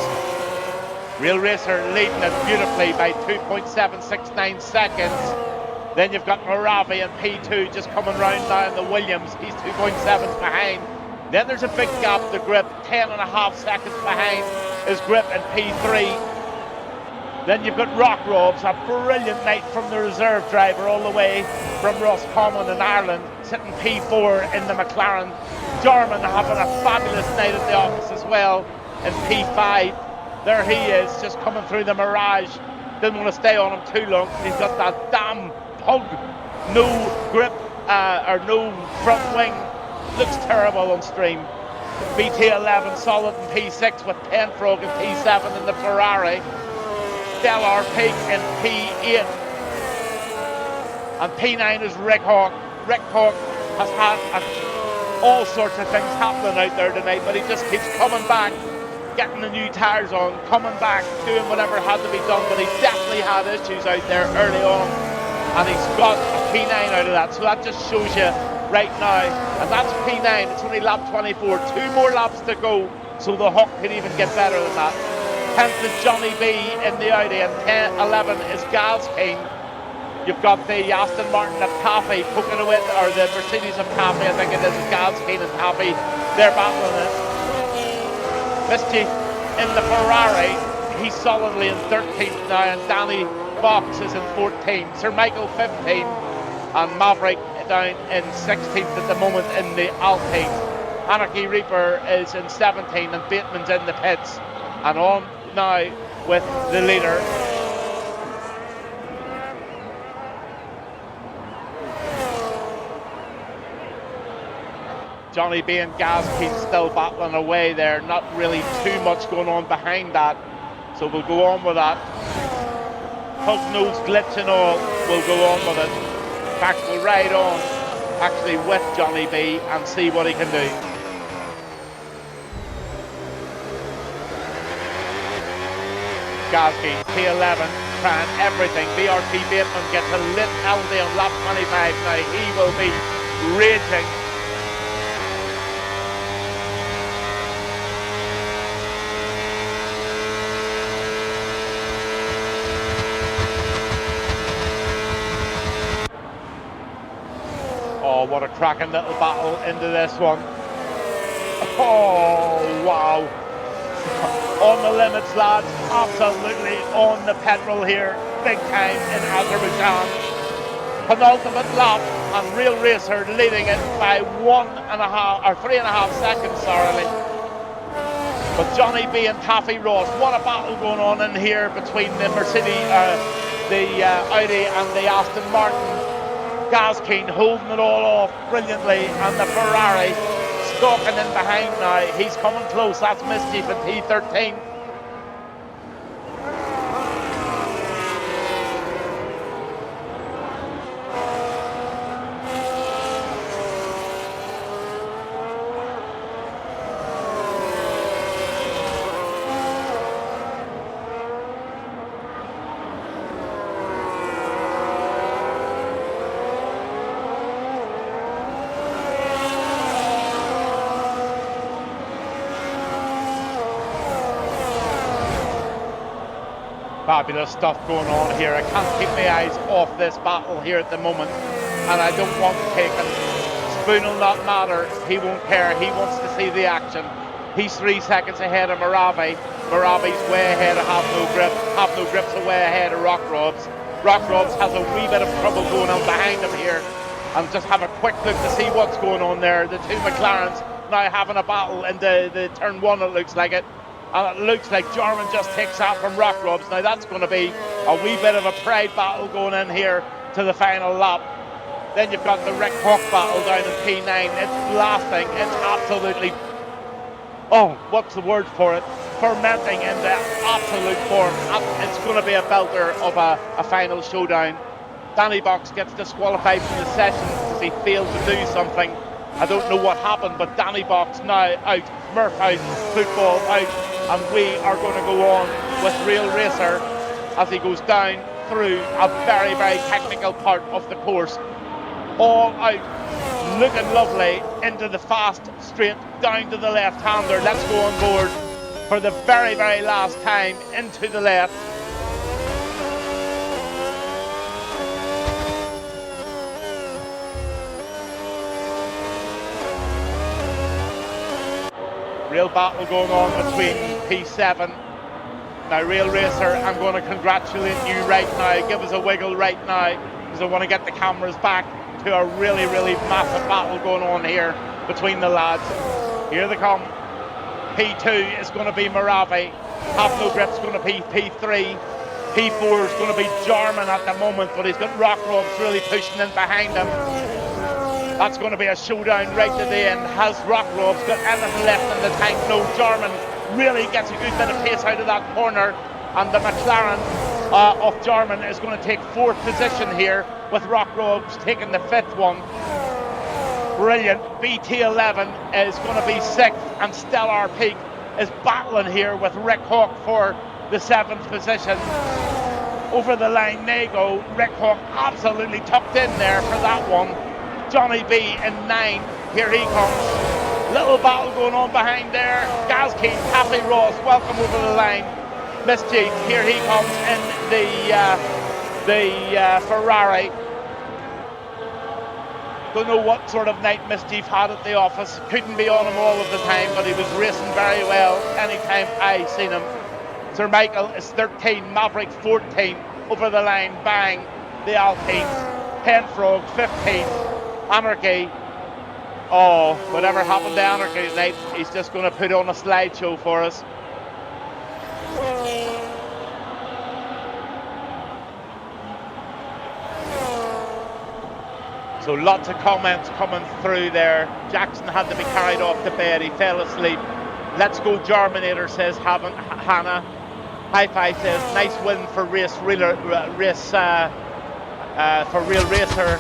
Real Racer leading it beautifully by 2.769 seconds. Then you've got Moravi in P2 just coming round now in the Williams. He's 2.7 behind. Then there's a big gap to Grip. 10.5 seconds behind is Grip in P3. Then you've got Rock Robs, a brilliant night from the reserve driver all the way from Roscommon in Ireland, sitting P4 in the McLaren. Jarman having a fabulous night at the office as well in P5. There he is, just coming through the Mirage. Didn't want to stay on him too long. He's got that damn pug, no grip or no front wing. Looks terrible on stream. BT11 solid in P6 with Penfrog in P7 in the Ferrari. Stellar Peak in P8, and P9 is Rick Hawk. Rick Hawk has had all sorts of things happening out there tonight, but he just keeps coming back, getting the new tyres on, coming back, doing whatever had to be done, but he definitely had issues out there early on, and he's got a P9 out of that, so that just shows you right now, and that's P9, it's only lap 24, 2 more laps to go, so the Hawk can even get better than that. 10th is Johnny B in the Audi, and 11 is Gaskin. You've got the Aston Martin of Taffy poking away, or the Mercedes of Taffy, I think it is Gaskin and Taffy. They're battling it. Mischief in the Ferrari, he's solidly in 13th now, and Danny Fox is in 14th. Sir Michael 15th, and Maverick down in 16th at the moment in the Alpine. Anarchy Reaper is in 17 and Bateman's in the pits. And on now with the leader. Johnny B and Gazkeen still battling away there. Not really too much going on behind that. So we'll go on with that. Pug nose glitch and all, we'll go on with it. In fact, we'll ride on actually with Johnny B and see what he can do. Gazkeen, T11, trying everything. BRT Bateman gets a lit penalty on lap 25 now. He will be raging. Oh, what a cracking little battle into this one. Oh, wow. On the limits, lads. Absolutely on the petrol here. Big time in Azerbaijan. Penultimate lap, and Real Racer leading it by 3.5 seconds, sorry. But Johnny B and Taffy Ross, what a battle going on in here between the Mercedes, the Audi and the Aston Martin. Gazkeen holding it all off brilliantly, and the Ferrari stalking in behind now. He's coming close. That's Mischief at P13. Fabulous stuff going on here. I can't keep my eyes off this battle here at the moment, and I don't want to take him. Spoon will not matter. He won't care. He wants to see the action. He's 3 seconds ahead of Moravi. Moravi's way ahead of Have No Grip. Have No Grip's way ahead of Rock Robs. Rock Robs has a wee bit of trouble going on behind him here. And just have a quick look to see what's going on there. The two McLarens now having a battle in the turn one, it looks like it. And it looks like Jarman just takes out from Rock Robs. Now that's going to be a wee bit of a pride battle going in here to the final lap. Then you've got the Rick Hawk battle down in P9. It's blasting. It's absolutely, oh, what's the word for it? Fermenting into absolute form. It's going to be a belter of a final showdown. Danny Box gets disqualified from the session because he failed to do something. I don't know what happened, but Danny Box now out, Murph out, Football out, and we are going to go on with Real Racer as he goes down through a very, very technical part of the course. All out, looking lovely, into the fast straight, down to the left-hander. Let's go on board for the very, very last time, into the left. Real battle going on between P7. Now, Real Racer, I'm going to congratulate you right now. Give us a wiggle right now, because I want to get the cameras back to a really, really massive battle going on here between the lads. Here they come. P2 is going to be Moravi. Have No Grip's going to be P3. P4 is going to be Jarman at the moment, but he's got Rock Robs really pushing in behind him. That's going to be a showdown right to the end. Has Rock Robs got anything left in the tank? No, Jarman really gets a good bit of pace out of that corner, and the McLaren of Jarman is going to take 4th position here, with Rock Robs taking the 5th one. Brilliant. BT11 is going to be 6th, and Stellar Peak is battling here with Rick Hawk for the 7th position. Over the line they go. Rick Hawk absolutely tucked in there for that one. Johnny B in 9, here he comes. Little battle going on behind there. Gazkeen, Taffy Ross, welcome over the line. Mischief, here he comes in the Ferrari. Don't know what sort of night Mischief had at the office. Couldn't be on him all of the time, but he was racing very well anytime I seen him. Sir Michael is 13, Maverick 14, over the line, bang, the Alpines. Penfrog 15. Anarchy Oh, whatever happened to Anarchy tonight, he's just going to put on a slideshow for us. So lots of comments coming through there. Jackson had to be carried off to bed. He fell asleep. Let's go Germinator, says Hannah. Hi-Fi says, nice win for for Real Racer.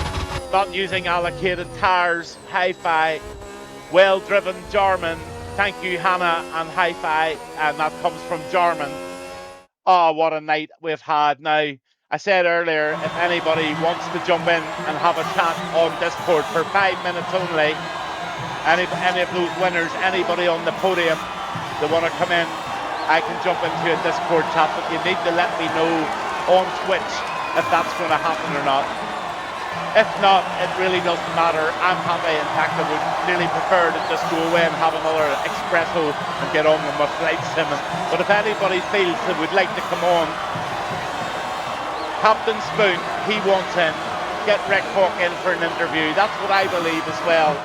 Not using allocated tires. Hi-Fi. Well-driven German. Thank you, Hannah and Hi-Fi. And that comes from German. Oh, what a night we've had. Now, I said earlier, if anybody wants to jump in and have a chat on Discord for 5 minutes only, any of those winners, anybody on the podium that want to come in, I can jump into a Discord chat, but you need to let me know on Twitch if that's going to happen or not. If not, it really doesn't matter. I'm happy. In fact, I would really prefer to just go away and have another espresso and get on with my flight simming. But if anybody feels they would like to come on, Captain Spoon, he wants in. Get Rick Hawk in for an interview. That's what I believe as well.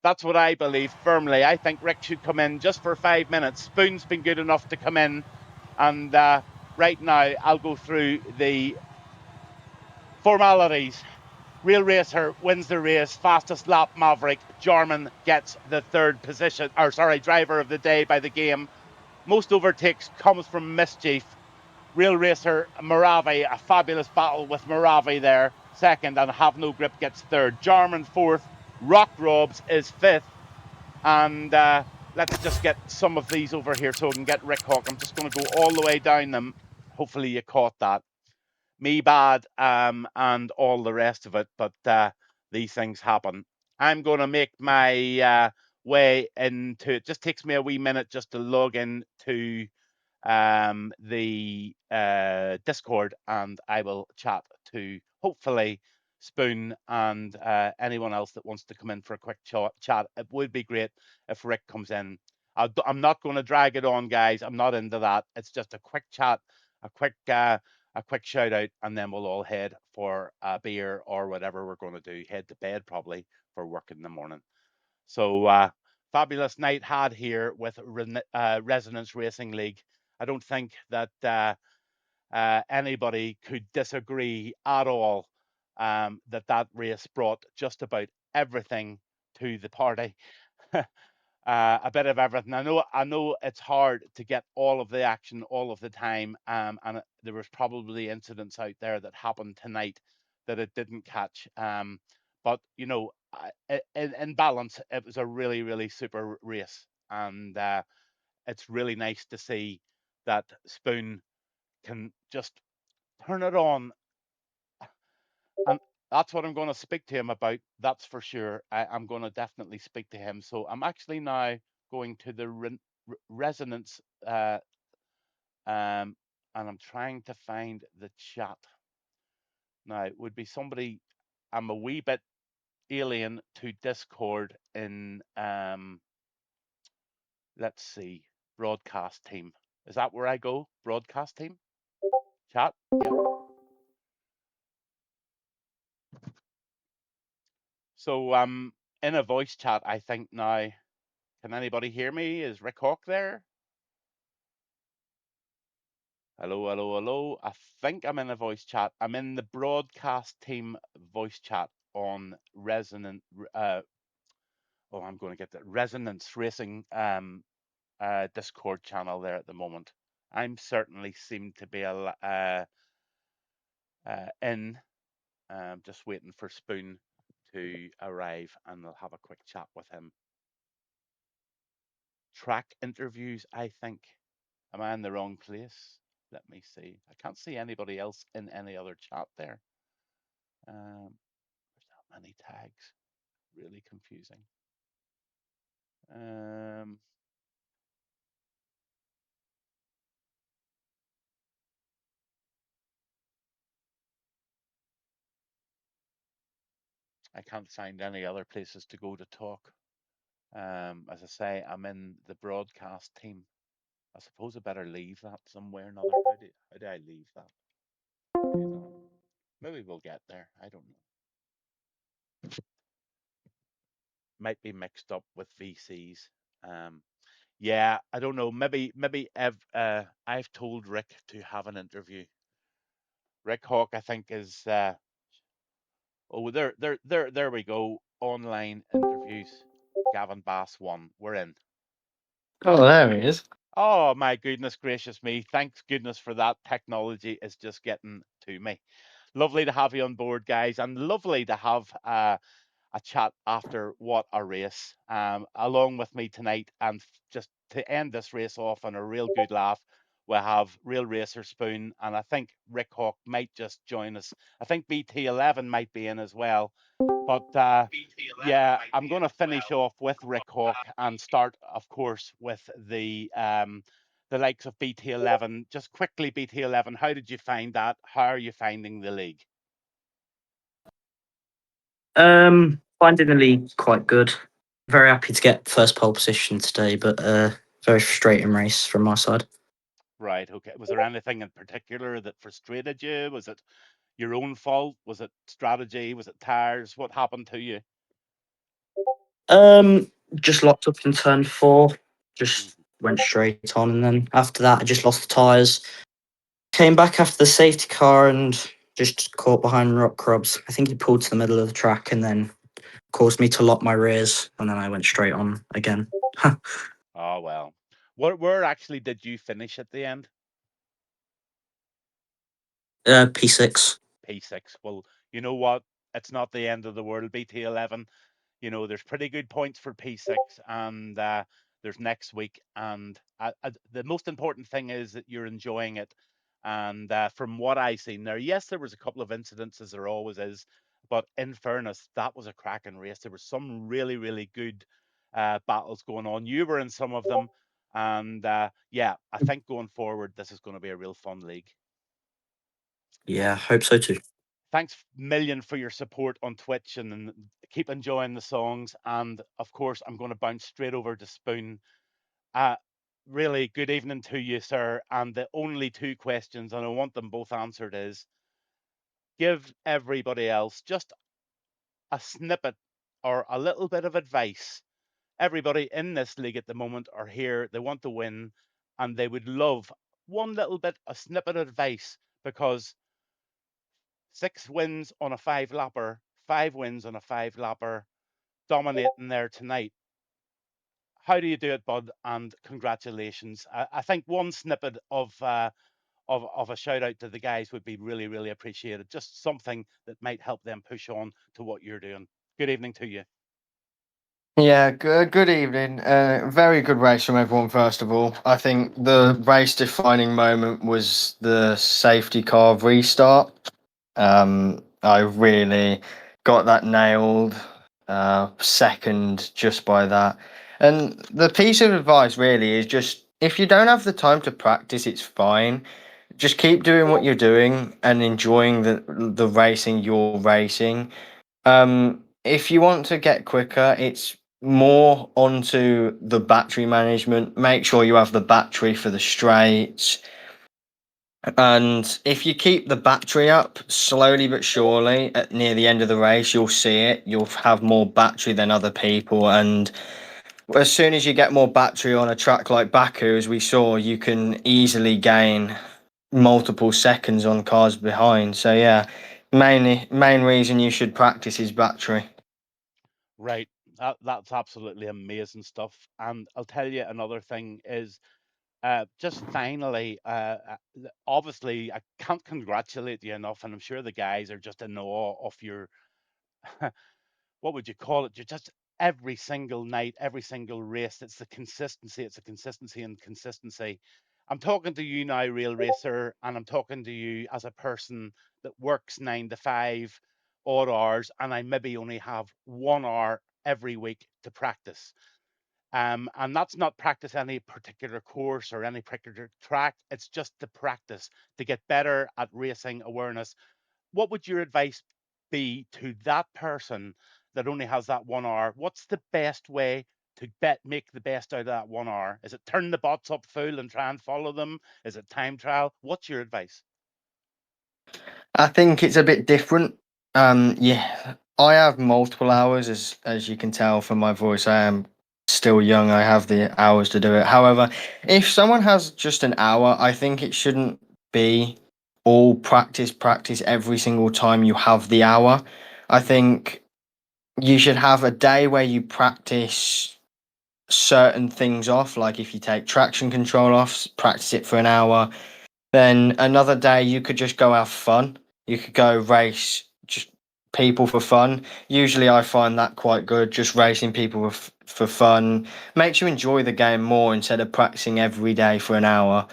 That's what I believe firmly. I think Rick should come in just for 5 minutes. Spoon's been good enough to come in. And right now, I'll go through the formalities. Real Racer wins the race. Fastest lap Maverick. Jarman gets the third position, or sorry, driver of the day by the game. Most overtakes comes from Mischief. Real Racer Moravi, a fabulous battle with Moravi there. Second, and Have No Grip gets third. Jarman fourth. Rock Robs is fifth. And let's just get some of these over here so I can get Rick Hawk. I'm just going to go all the way down them. Hopefully you caught that. Me bad and all the rest of it, but these things happen. I'm going to make my way into it. Just takes me a wee minute just to log in to the Discord, and I will chat to hopefully Spoon and anyone else that wants to come in for a quick chat. It would be great if Rick comes in. I'm not going to drag it on, guys. I'm not into that. It's just a quick chat, a quick shout out, and then we'll all head for a beer or whatever we're going to do. Head to bed probably for work in the morning. So fabulous night had here with Resonance Racing League. I don't think that anybody could disagree at all that race brought just about everything to the party. A bit of everything. I know it's hard to get all of the action all of the time, and there was probably incidents out there that happened tonight that it didn't catch. But you know, in balance, it was a really, really super race, and it's really nice to see that Spoon can just turn it on, and that's what I'm going to speak to him about. That's for sure. I'm going to definitely speak to him. So I'm actually now going to the resonance, and I'm trying to find the chat. Now, it would be somebody. I'm a wee bit alien to Discord in let's see, broadcast team. Is that where I go? Broadcast team? Chat? Yeah. So in a voice chat, I think now. Can anybody hear me? Is Rick Hawk there? Hello, hello, hello. I think I'm in a voice chat. I'm in the broadcast team voice chat on Resonant. I'm going to get the Resonance Racing Discord channel there at the moment. I'm certainly seem to be in. Just waiting for Spoon to arrive, and I'll have a quick chat with him. Track interviews, I think. Am I in the wrong place? Let me see. I can't see anybody else in any other chat there. There's not many tags. Really confusing. I can't find any other places to go to talk. As I say, I'm in the broadcast team. I suppose I better leave that somewhere. Another. How do I leave that? Maybe we'll get there. I don't know. might be mixed up with VCs. Yeah, I don't know. Maybe I've told Rick to have an interview. Rick Hawk, I think, is oh, there we go. Online interviews. Gavin Bass one. We're in. Oh, there he is. Oh my goodness gracious me. Thanks goodness for that. Technology is just getting to me. Lovely to have you on board, guys, and lovely to have a chat after what a race. Along with me tonight, and just to end this race off on a real good laugh, we have Real Racer Spoon, and I think Rick Hawk might just join us. I think BT11 might be in as well. But yeah, I'm going to finish off with Rick Hawk and start, of course, with the likes of BT11. Just quickly, BT11, how did you find that? How are you finding the league? Finding the league quite good. Very happy to get first pole position today, but very frustrating race from my side. Right. Okay. Was there anything in particular that frustrated you? Was it your own fault? Was it strategy? Was it tires? What happened to you? Just locked up in turn 4. Just Mhm. went straight on, and then after that, I just lost the tires. Came back after the safety car and just caught behind Rock Crubs. I think he pulled to the middle of the track and then caused me to lock my rears, and then I went straight on again. Oh well. Where actually did you finish at the end? P6. P6. Well, you know what? It's not the end of the world. BT11. There's pretty good points for P6, and there's next week. And the most important thing is that you're enjoying it. And from what I seen there, yes, there was a couple of incidents, as there always is, but in fairness, that was a cracking race. There was some really, really good battles going on. You were in some of them, and yeah, I think going forward, this is going to be a real fun league. Yeah, hope so too. Thanks million for your support on Twitch, and keep enjoying the songs. And of course, I'm going to bounce straight over to Spoon. Uh, really good evening to you, sir. And the only 2 questions, and I want them both answered, is give everybody else just a snippet or a little bit of advice. Everybody in this league at the moment are here, they want to win, and they would love one little bit, a snippet of advice, because 6 wins on a 5 lapper, 5 wins on a 5 lapper, dominating there tonight. How do you do it, bud? And congratulations. I think one snippet of a shout out to the guys would be really, really appreciated. Just something that might help them push on to what you're doing. Good evening to you. Yeah, good evening. Very good race from everyone, first of all. I think the race defining moment was the safety car restart. I really got that nailed, second just by that. And the piece of advice really is just if you don't have the time to practice, it's fine. Just keep doing what you're doing and enjoying the racing you're racing. If you want to get quicker, it's more onto the battery management. Make sure you have the battery for the straights. And if you keep the battery up slowly but surely at near the end of the race, you'll see it. You'll have more battery than other people. And as soon as you get more battery on a track like Baku, as we saw, you can easily gain multiple seconds on cars behind. So yeah, main reason you should practice is battery. Right. That's absolutely amazing stuff. And I'll tell you another thing is just finally, obviously, I can't congratulate you enough, and I'm sure the guys are just in awe of your what would you call it? You're just every single night, every single race. It's the consistency. It's the consistency and consistency. I'm talking to you now, real racer, and I'm talking to you as a person that works 9 to 5 odd hours, and I maybe only have 1 hour every week to practice. And that's not practice any particular course or any particular track. It's just to practice to get better at racing awareness. What would your advice be to that person that only has that 1 hour? What's the best way to make the best out of that 1 hour? Is it turn the bots up full and try and follow them? Is it time trial? What's your advice? I think it's a bit different. Yeah, I have multiple hours, as you can tell from my voice. I am still young. I have the hours to do it. However, if someone has just an hour, I think it shouldn't be all practice every single time you have the hour. I Mm-hmm. think you should have a day where you practice certain things off. Like if you take traction control off, practice it for an hour. Then another day you could just go have fun. You could go race just people for fun. Usually I find that quite good. Just racing people for fun makes you enjoy the game more instead of practicing every day for an hour.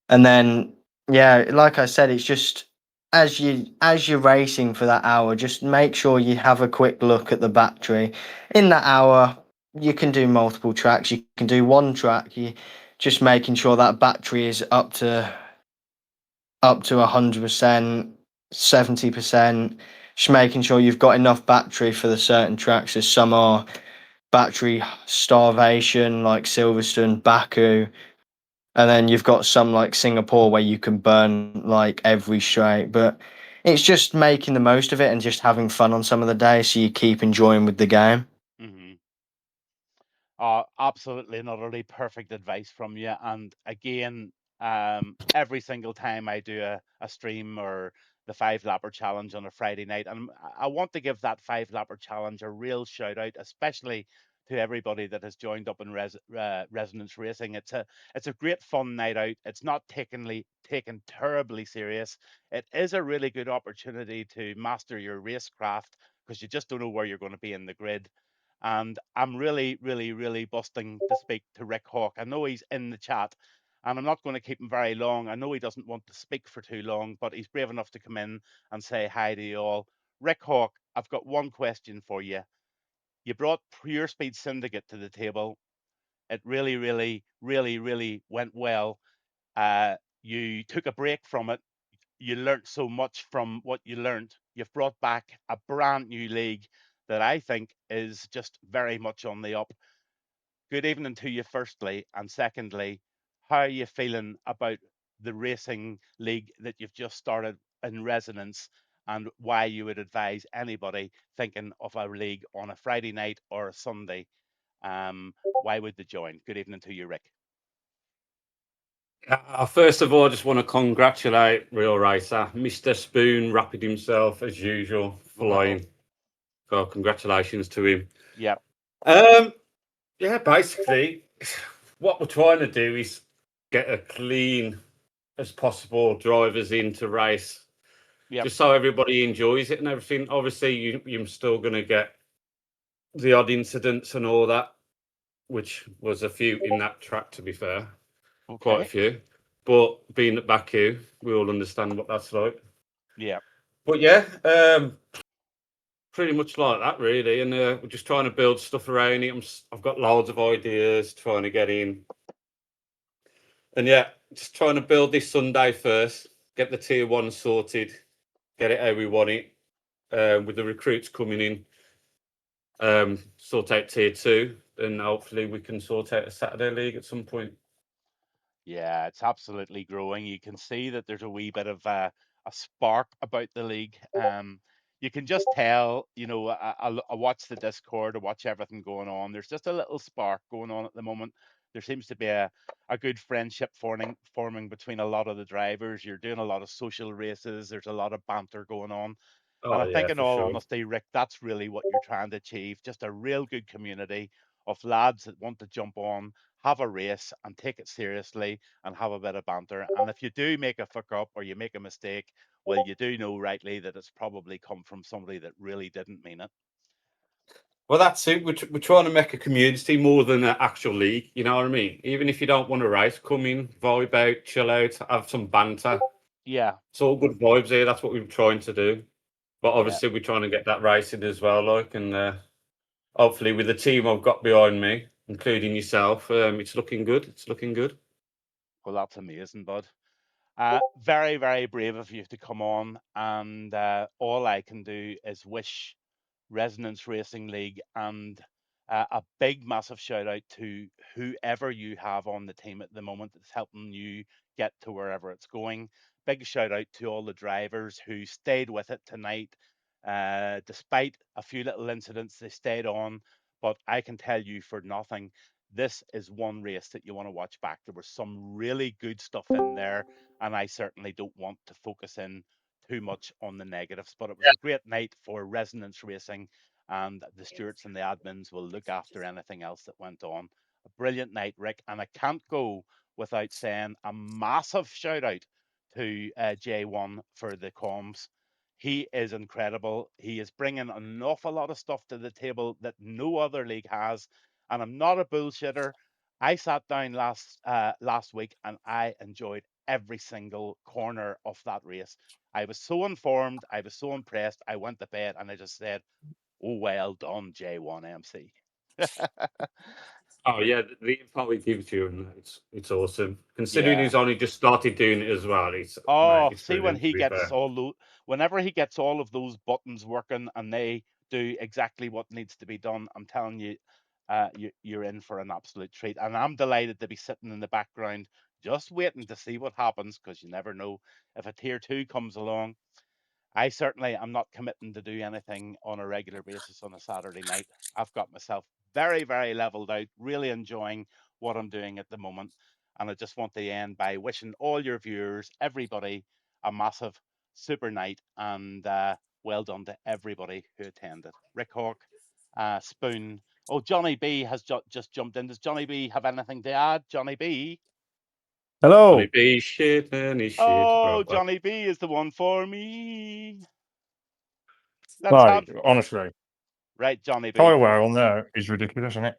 And then yeah, like I said, it's just as you're racing for that hour, just make sure you have a quick look at the battery. In that hour, you can do multiple tracks. You can do one track. You just making sure that battery is up to 100%, 70%. Just making sure you've got enough battery for the certain tracks. As some are battery starvation, like Silverstone, Baku, and then you've got some like Singapore where you can burn like every straight. But it's just making the most of it and just having fun on some of the days so you keep enjoying with the game. Mm-hmm. Absolutely and utterly perfect advice from you. And again, every single time I do a stream or the 5 lapper challenge on a Friday night, and I want to give that 5 lapper challenge a real shout out, especially to everybody that has joined up in Resonance Racing. It's a great fun night out. It's not taken terribly serious. It is a really good opportunity to master your racecraft because you just don't know where you're going to be in the grid. And I'm really, really, really busting to speak to Rick Hawk. I know he's in the chat, and I'm not going to keep him very long. I know he doesn't want to speak for too long, but he's brave enough to come in and say hi to you all. Rick Hawk, I've got one question for you. You brought Pure Speed Syndicate to the table. It really, really, really, really went well. You took a break from it. You learnt so much from what you learnt. You've brought back a brand new league that I think is just very much on the up. Good evening to you, firstly, and secondly, how are you feeling about the racing league that you've just started in Resonance, and why you would advise anybody thinking of a league on a Friday night or a Sunday? Why would they join? Good evening to you, Rick. First of all, I just want to congratulate Real Racer. Mr. Spoon rapid himself as usual, Well, flying. So congratulations to him. yeah, Um, yeah, basically, what we're trying to do is get a clean as possible drivers in to race, yep, just so everybody enjoys it and everything. Obviously, you're still going to get the odd incidents and all that, which was a few in that track, to be fair, quite a okay, few. But being at Baku, we all understand what that's like. yeah, But yeah, pretty much like that, really. And we're just trying to build stuff around it. I've got loads of ideas trying to get in. And yeah, just trying to build this Sunday first, get the tier one sorted, get it how we want it. With the recruits coming in, sort out tier two, and hopefully we can sort out a Saturday league at some point. yeah. It's absolutely growing. You can see that there's a wee bit of a spark about the league. You can just tell, I watch the Discord, I watch everything going on. There's just a little spark going on at the moment. There seems to be a good friendship forming between a lot of the drivers. You're doing a lot of social races. There's a lot of banter going on. And Oh I yeah, think, in for all sure. honesty, Rick, that's really what you're trying to achieve. Just a real good community of lads that want to jump on, have a race, and take it seriously and have a bit of banter. And if you do make a fuck up or you make a mistake, well, you do know rightly that it's probably come from somebody that really didn't mean it. Well, that's it. We're trying to make a community more than an actual league. You know what I mean? Even if you don't want to race, come in, vibe out, chill out, have some banter. Yeah, It's all good vibes here. That's what we're trying to do. But yeah. obviously, we're trying to get that racing as well. Like, and hopefully, with the team I've got behind me, including yourself, it's looking good. It's looking good. Well, that's amazing, bud. Very, very brave of you to come on. And all I can do is wish Resonance Racing League and a big, massive shout out to whoever you have on the team at the moment that's helping you get to wherever it's going. Big shout out to all the drivers who stayed with it tonight. Despite a few little incidents, they stayed on. But I can tell you for nothing, this is one race that you want to watch back. There was some really good stuff in there, and I certainly don't want to focus in too much on the negatives. But it was a great night for Resonance Racing, and the stewards and the admins will look after anything else that went on. A brilliant night, Rick, and I can't go without saying a massive shout out to J1 for the comms. He is incredible. He is bringing an awful lot of stuff to the table that no other league has. And I'm not a bullshitter. I sat down last week and I enjoyed every single corner of that race. I was so informed. I was so impressed. I went to bed and I just said, "Oh, well done, J1 MC." Oh yeah, the info he gives you, and it's awesome. Considering Yeah. he's only just started doing it as well, it's mate, Oh, it's see when brilliant. To he be gets fair, whenever he gets all of those buttons working and they do exactly what needs to be done, I'm telling you, you're in for an absolute treat. And I'm delighted to be sitting in the background, just waiting to see what happens, because you never know if a tier two comes along. I certainly am not committing to do anything on a regular basis on a Saturday night. I've got myself very, very leveled out, really enjoying what I'm doing at the moment. And I just want to end by wishing all your viewers, everybody, a massive super night, and well done to everybody who attended. Rick Hawk, Spoon. Oh, Johnny B has just jumped in. Does Johnny B have anything to add? Johnny B? Johnny Hello. B shit and his shit. Oh, Right, well, Johnny B is the one for me. Let's Right, have. honestly, Right, Johnny B. tyre wear on there is ridiculous, isn't it?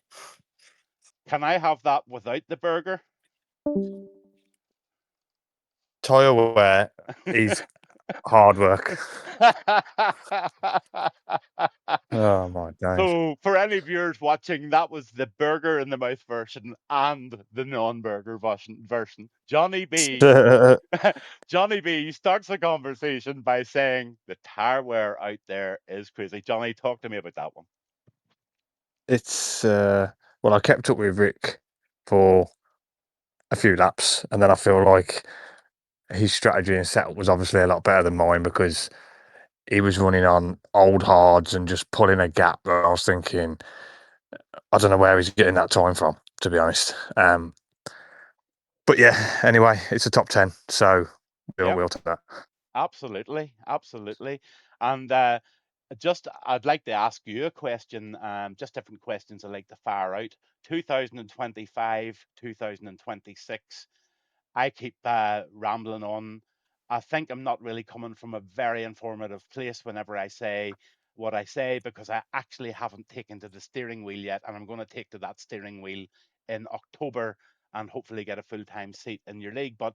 Can I have that without the burger? Tyre wear is hard work. Oh my days. So, for any viewers watching, that was the burger in the mouth version and the non-burger version. Johnny B, Johnny B starts the conversation by saying the tire wear out there is crazy. Johnny, talk to me about that one. It's well, I kept up with Rick for a few laps, and then I feel like his strategy and setup was obviously a lot better than mine because he was running on old hards and just pulling a gap. Where I was thinking, I don't know where he's getting that time from, to be honest. But yeah, anyway, it's a top 10, so Yep. we'll take that. Absolutely, absolutely. And I'd like to ask you a question, just different questions I like to fire out. 2025, 2026. I keep rambling on. I think I'm not really coming from a very informative place whenever I say what I say because I actually haven't taken to the steering wheel yet, and I'm going to take to that steering wheel in October and hopefully get a full-time seat in your league. But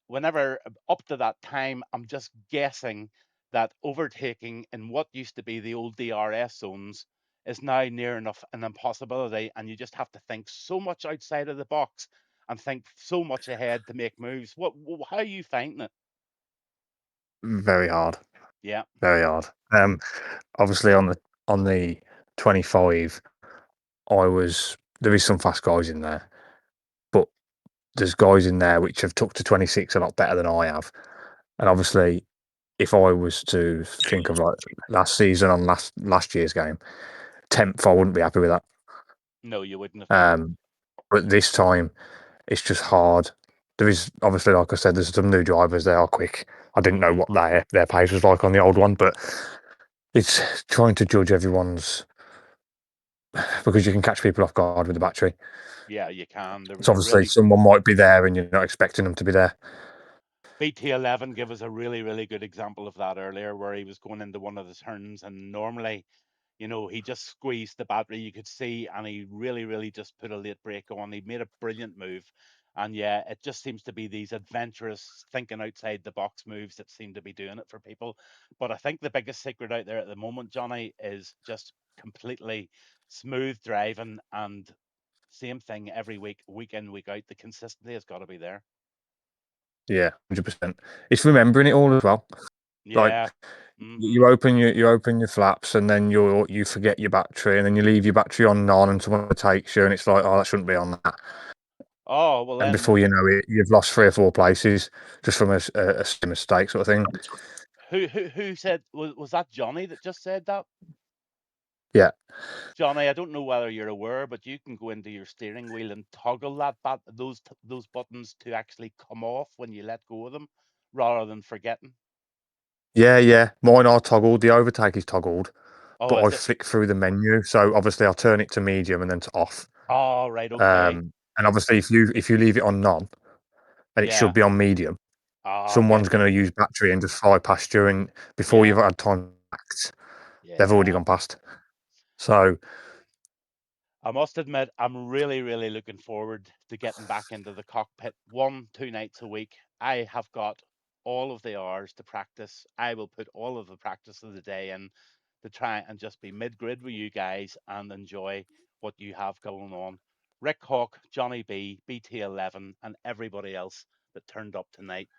whenever up to that time, I'm just guessing that overtaking in what used to be the old DRS zones is now near enough an impossibility, and you just have to think so much outside of the box and think so much ahead to make moves. How are you finding it? Very hard, Yeah, very hard. Obviously on the 25, there is some fast guys in there, but there's guys in there which have took to 26 a lot better than I have. And obviously, if I was to think of like last season on last year's game, 10th, I wouldn't be happy with that. no, you wouldn't have been. But this time, it's just hard. There is obviously, like I said, there's some new drivers. They are quick. I didn't know what their pace was like on the old one, but it's trying to judge everyone's because you can catch people off guard with the battery. Yeah, you can. There It's was a obviously really someone might be there and you're not expecting them to be there. BT11 gave us a really, really good example of that earlier, where he was going into one of the turns, and normally, he just squeezed the battery. You could see, and he really, really just put a late brake on. He made a brilliant move, and yeah, it just seems to be these adventurous, thinking outside the box moves that seem to be doing it for people. But I think the biggest secret out there at the moment, Johnny, is just completely smooth driving and same thing every week, week in, week out. The consistency has got to be there. Yeah, 100%. It's remembering it all as well. Like Yeah. Hmm. you open your flaps and then you forget your battery and then you leave your battery on and someone takes you and it's like, oh, that shouldn't be on that. Oh, well And then, before you know it, you've lost 3 or 4 places just from a mistake sort of thing. Who said, was that Johnny that just said that? Yeah. Johnny, I don't know whether you're aware, but you can go into your steering wheel and toggle those buttons to actually come off when you let go of them, rather than forgetting. Yeah. Mine are toggled. The overtake is toggled, Oh, but is I it? flick through the menu. So obviously I'll turn it to medium and then to off. Oh, right, okay. And obviously if you leave it on none, and it should Yeah. be on medium, Oh, someone's getcha. going to use battery and just fly past you, and before Yeah. you've had time to act, they've already Yeah. gone past. So I must admit, I'm really, really looking forward to getting back into the cockpit 1, 2 nights a week. I have got all of the hours to practice. I will put all of the practice of the day in to try and just be mid-grid with you guys and enjoy what you have going on. Rick Hawk, Johnny B, BT11, and everybody else that turned up tonight.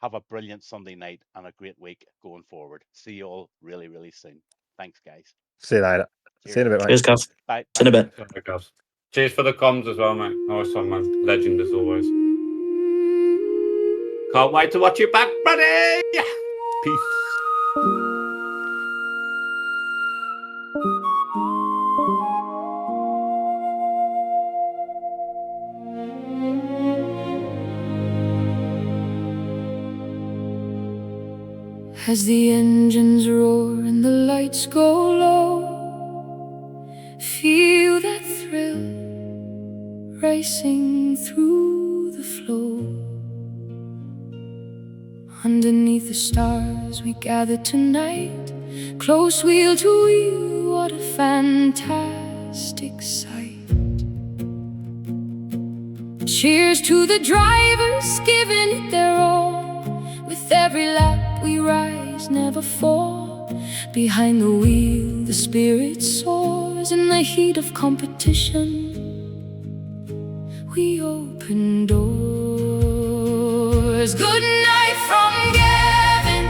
Have a brilliant Sunday night and a great week going forward. See you all really, really soon. Thanks, guys. see you later. See Cheers, you in a bit, mate. mate. Cheers, Gav. Bye. See you in a bit. Sorry, guys. Cheers for the comms as well, mate. Nice one, man. Legend as always. Can't wait to watch you back, buddy. Peace. As the engines roar and the lights go low, feel that thrill racing through the floor. Underneath the stars we gather tonight, close wheel to wheel, what a fantastic sight. Cheers to the drivers giving it their all. With every lap we rise, never fall. Behind the wheel the spirit soars. In the heat of competition we open doors. Good night from Gavin,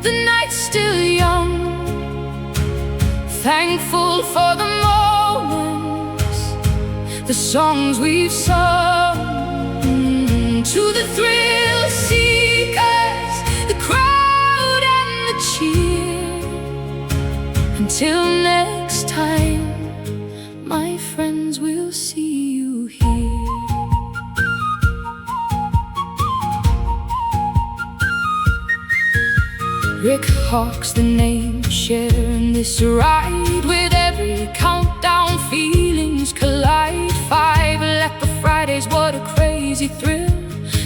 the night's still young. Thankful for the moments, the songs we've sung. To the thrill seekers, the crowd and the cheer. Until next time, my friends, we'll see you here. Rick Hawk's the name, sharing this ride. With every countdown, feelings collide. 5 Leper Fridays, what a crazy thrill.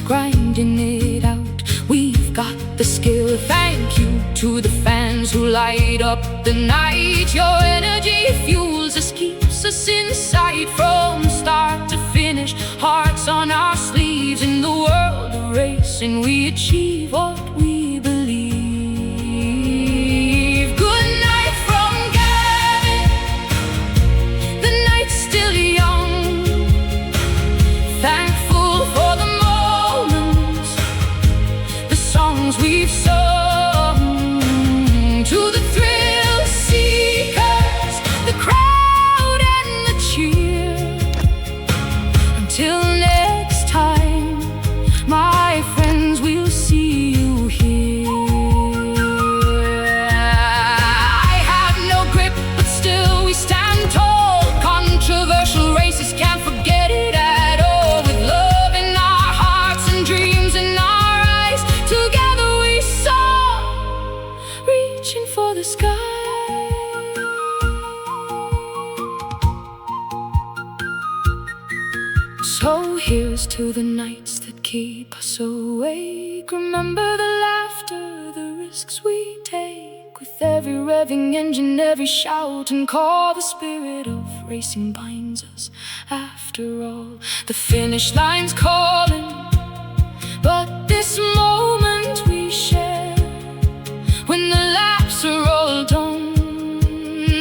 Grinding it out, we've got the skill. Thank you to the fans who light up the night. Your energy fuels us, keeps us inside. From start to finish, hearts on our sleeves. In the world of racing, we achieve what we believe. Good night from Gavin, the night's still young. Thankful for the we've sung. To the thrill seekers, the crowd and the cheer. Until next time, my friends, we'll see you here. I have no grip, but still we stand tall. Controversial races, can't forget it at all. With love in our hearts and dreams in our eyes, together reaching for the sky. So here's to the nights that keep us awake. Remember the laughter, the risks we take. With every revving engine, every shout and call, the spirit of racing binds us. After all, the finish line's calling, but this moment we share. When the laps are all done,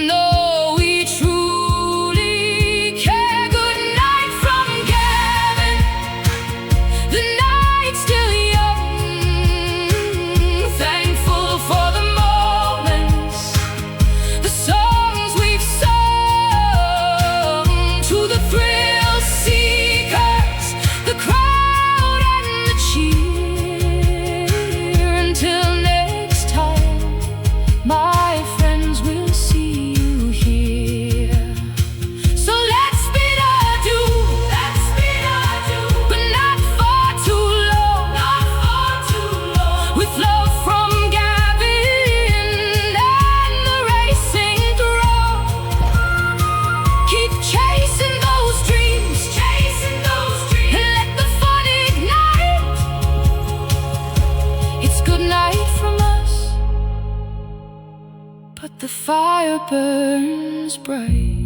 no, we truly care. Good night from Gavin, the night's still young. Thankful for the moments, the songs we've sung. To the thrill seekers, the crowd fire burns bright.